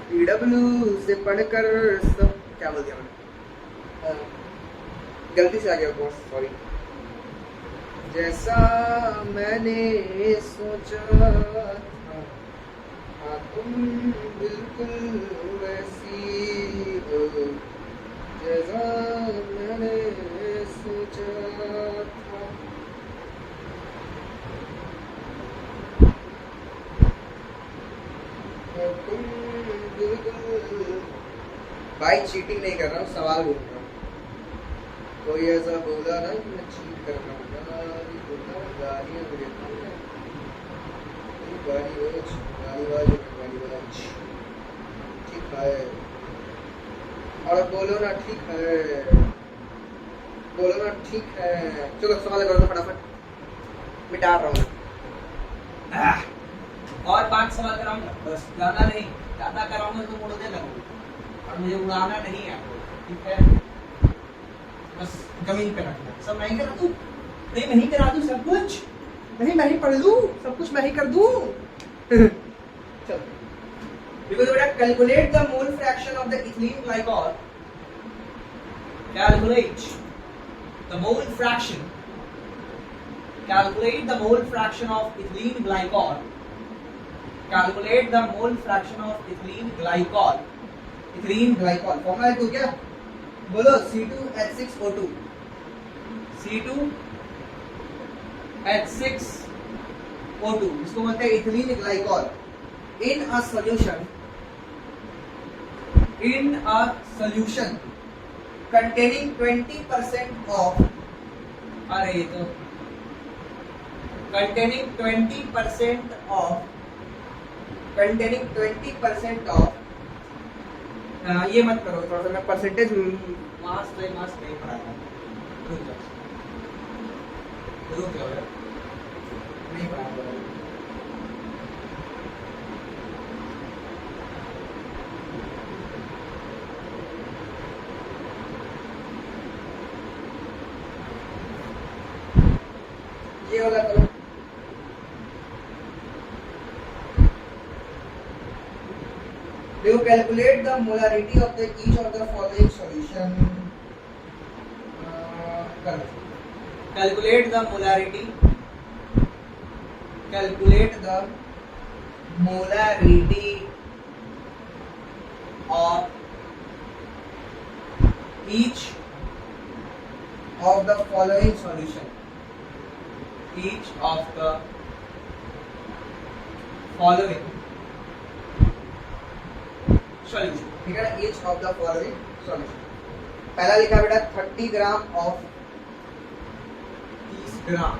Speaker 1: PW से पढ़कर सब क्या बोल दिया मैंने, गलती से आ गया बॉस, सॉरी। जैसा मैंने सोचा था, हाँ तुम बिल्कुल वैसी हो, जैसा मैंने सोचा था। तुम बिल्कुल, भाई चीटिंग नहीं कर रहा हूँ, सवाल बोल रहा हूँ। कोई ऐसा बोला ना कि मैं चीट कर रहा हूँ, ठीक है, और बोलो ना ठीक है, बोलो ना ठीक है। चलो सवाल करो फटाफट, मिटा रहा हूँ। और 5 सवाल कराऊंगा बस, ज्यादा नहीं, ज्यादा कराऊंगा तो उड़ने लगूंगा, और मुझे उड़ाना नहीं है आपको, ठीक है। बस जमीन पे रखना, सब मैं ही करा दूं, नहीं मैं ही करा दूं सब कुछ, नहीं मैं ही पढ़ लूं सब कुछ, मैं ही कर दूं। चलो देखो बेटा, calculate the mole fraction of the ethylene glycol. Calculate the mole fraction, calculate the mole fraction of ethylene glycol, calculate the mole fraction of ethylene glycol. Ethylene glycol formula है क्या? बोलो C2H6O2, C2H6O2, इसको बोलते हैं ethylene glycol. In a solution containing 20% of, अरे तो containing 20% of containing 20% of ये मत करो, थोड़ा सा मैं परसेंटेज मास नहीं पढ़ाया, रुक जाओ यार, नहीं पढ़ाया। ये वाला करो। You calculate the molarity of the each of the following solution. Calculate the molarity. Calculate the molarity of each of the following solution. Each of the following solution, ठीक है ना, each of the following solution। पहला लिखा बेटा 30 gram of 30 gram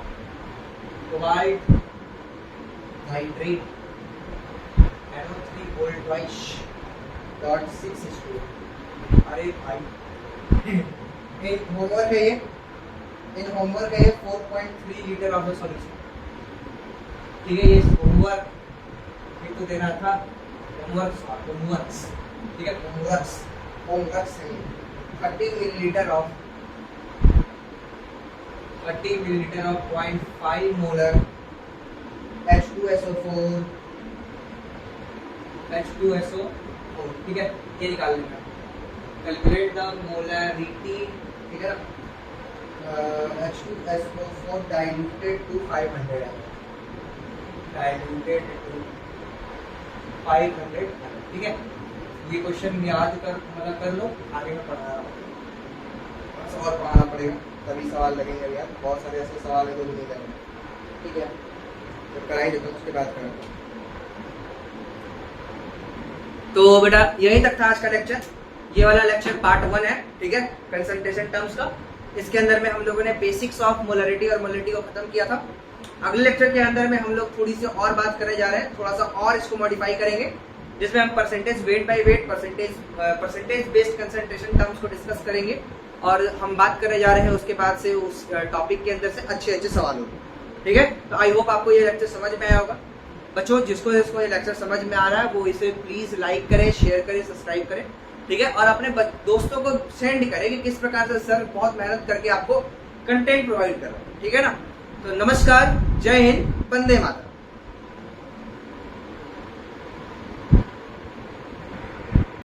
Speaker 1: white nitrate NO3 gold twice dot 6H2। अरे भाई एक होमवर्क है ये, इन होमवर्क है ये 4.3 लीटर ऑफ द सॉल्यूशन, ठीक है। ये होमवर्क एक तो देना था, होमवर्क्स, ठीक है, होमवर्क्स है। 30 मिलीलीटर ऑफ 0.5 मोलर H2SO4, ठीक है, ये निकाल लेना। कैलकुलेट द मोलरिटी, ठीक है ना, H2SO4 diluted to 500 ml, diluted to 500 ml, ठीक है। ये क्वेश्चन याद कर लो, आगे में पढ़ा और पढ़ाना पड़ेगा, तभी सवाल लगेंगे यार। बहुत सारे ऐसे सवाल है जो नहीं लगेंगे, ठीक है, तो कराई देता हूँ, उसके बाद करेंगे। तो बेटा यही तक था आज का लेक्चर। ये वाला लेक्चर पार्ट 1 है, ठीक है, कंसंट्रेशन टर्म्स का। इसके अंदर में हम लोगों ने बेसिक्स ऑफ मोलरिटी और मोलरिटी को खत्म किया था। अगले लेक्चर के अंदर में हम लोग थोड़ी सी और बात करने जा रहे हैं, थोड़ा सा और इसको मॉडिफाई करेंगे, जिसमें हम percentage weight by weight, percentage based concentration terms को डिस्कस करेंगे। और हम बात करने जा रहे हैं उसके बाद से उस टॉपिक के अंदर से अच्छे सवाल होंगे, ठीक है। तो आई होप आपको ये लेक्चर समझ में आया होगा। बच्चों, जिसको ये लेक्चर समझ में आ रहा है वो इसे प्लीज लाइक करें, शेयर करें, सब्सक्राइब करें, ठीक है। और अपने दोस्तों को सेंड करें कि किस प्रकार से सर बहुत मेहनत करके आपको कंटेंट प्रोवाइड कर रहे हैं, ठीक है ना। तो नमस्कार, जय हिंद, वंदे मातरम।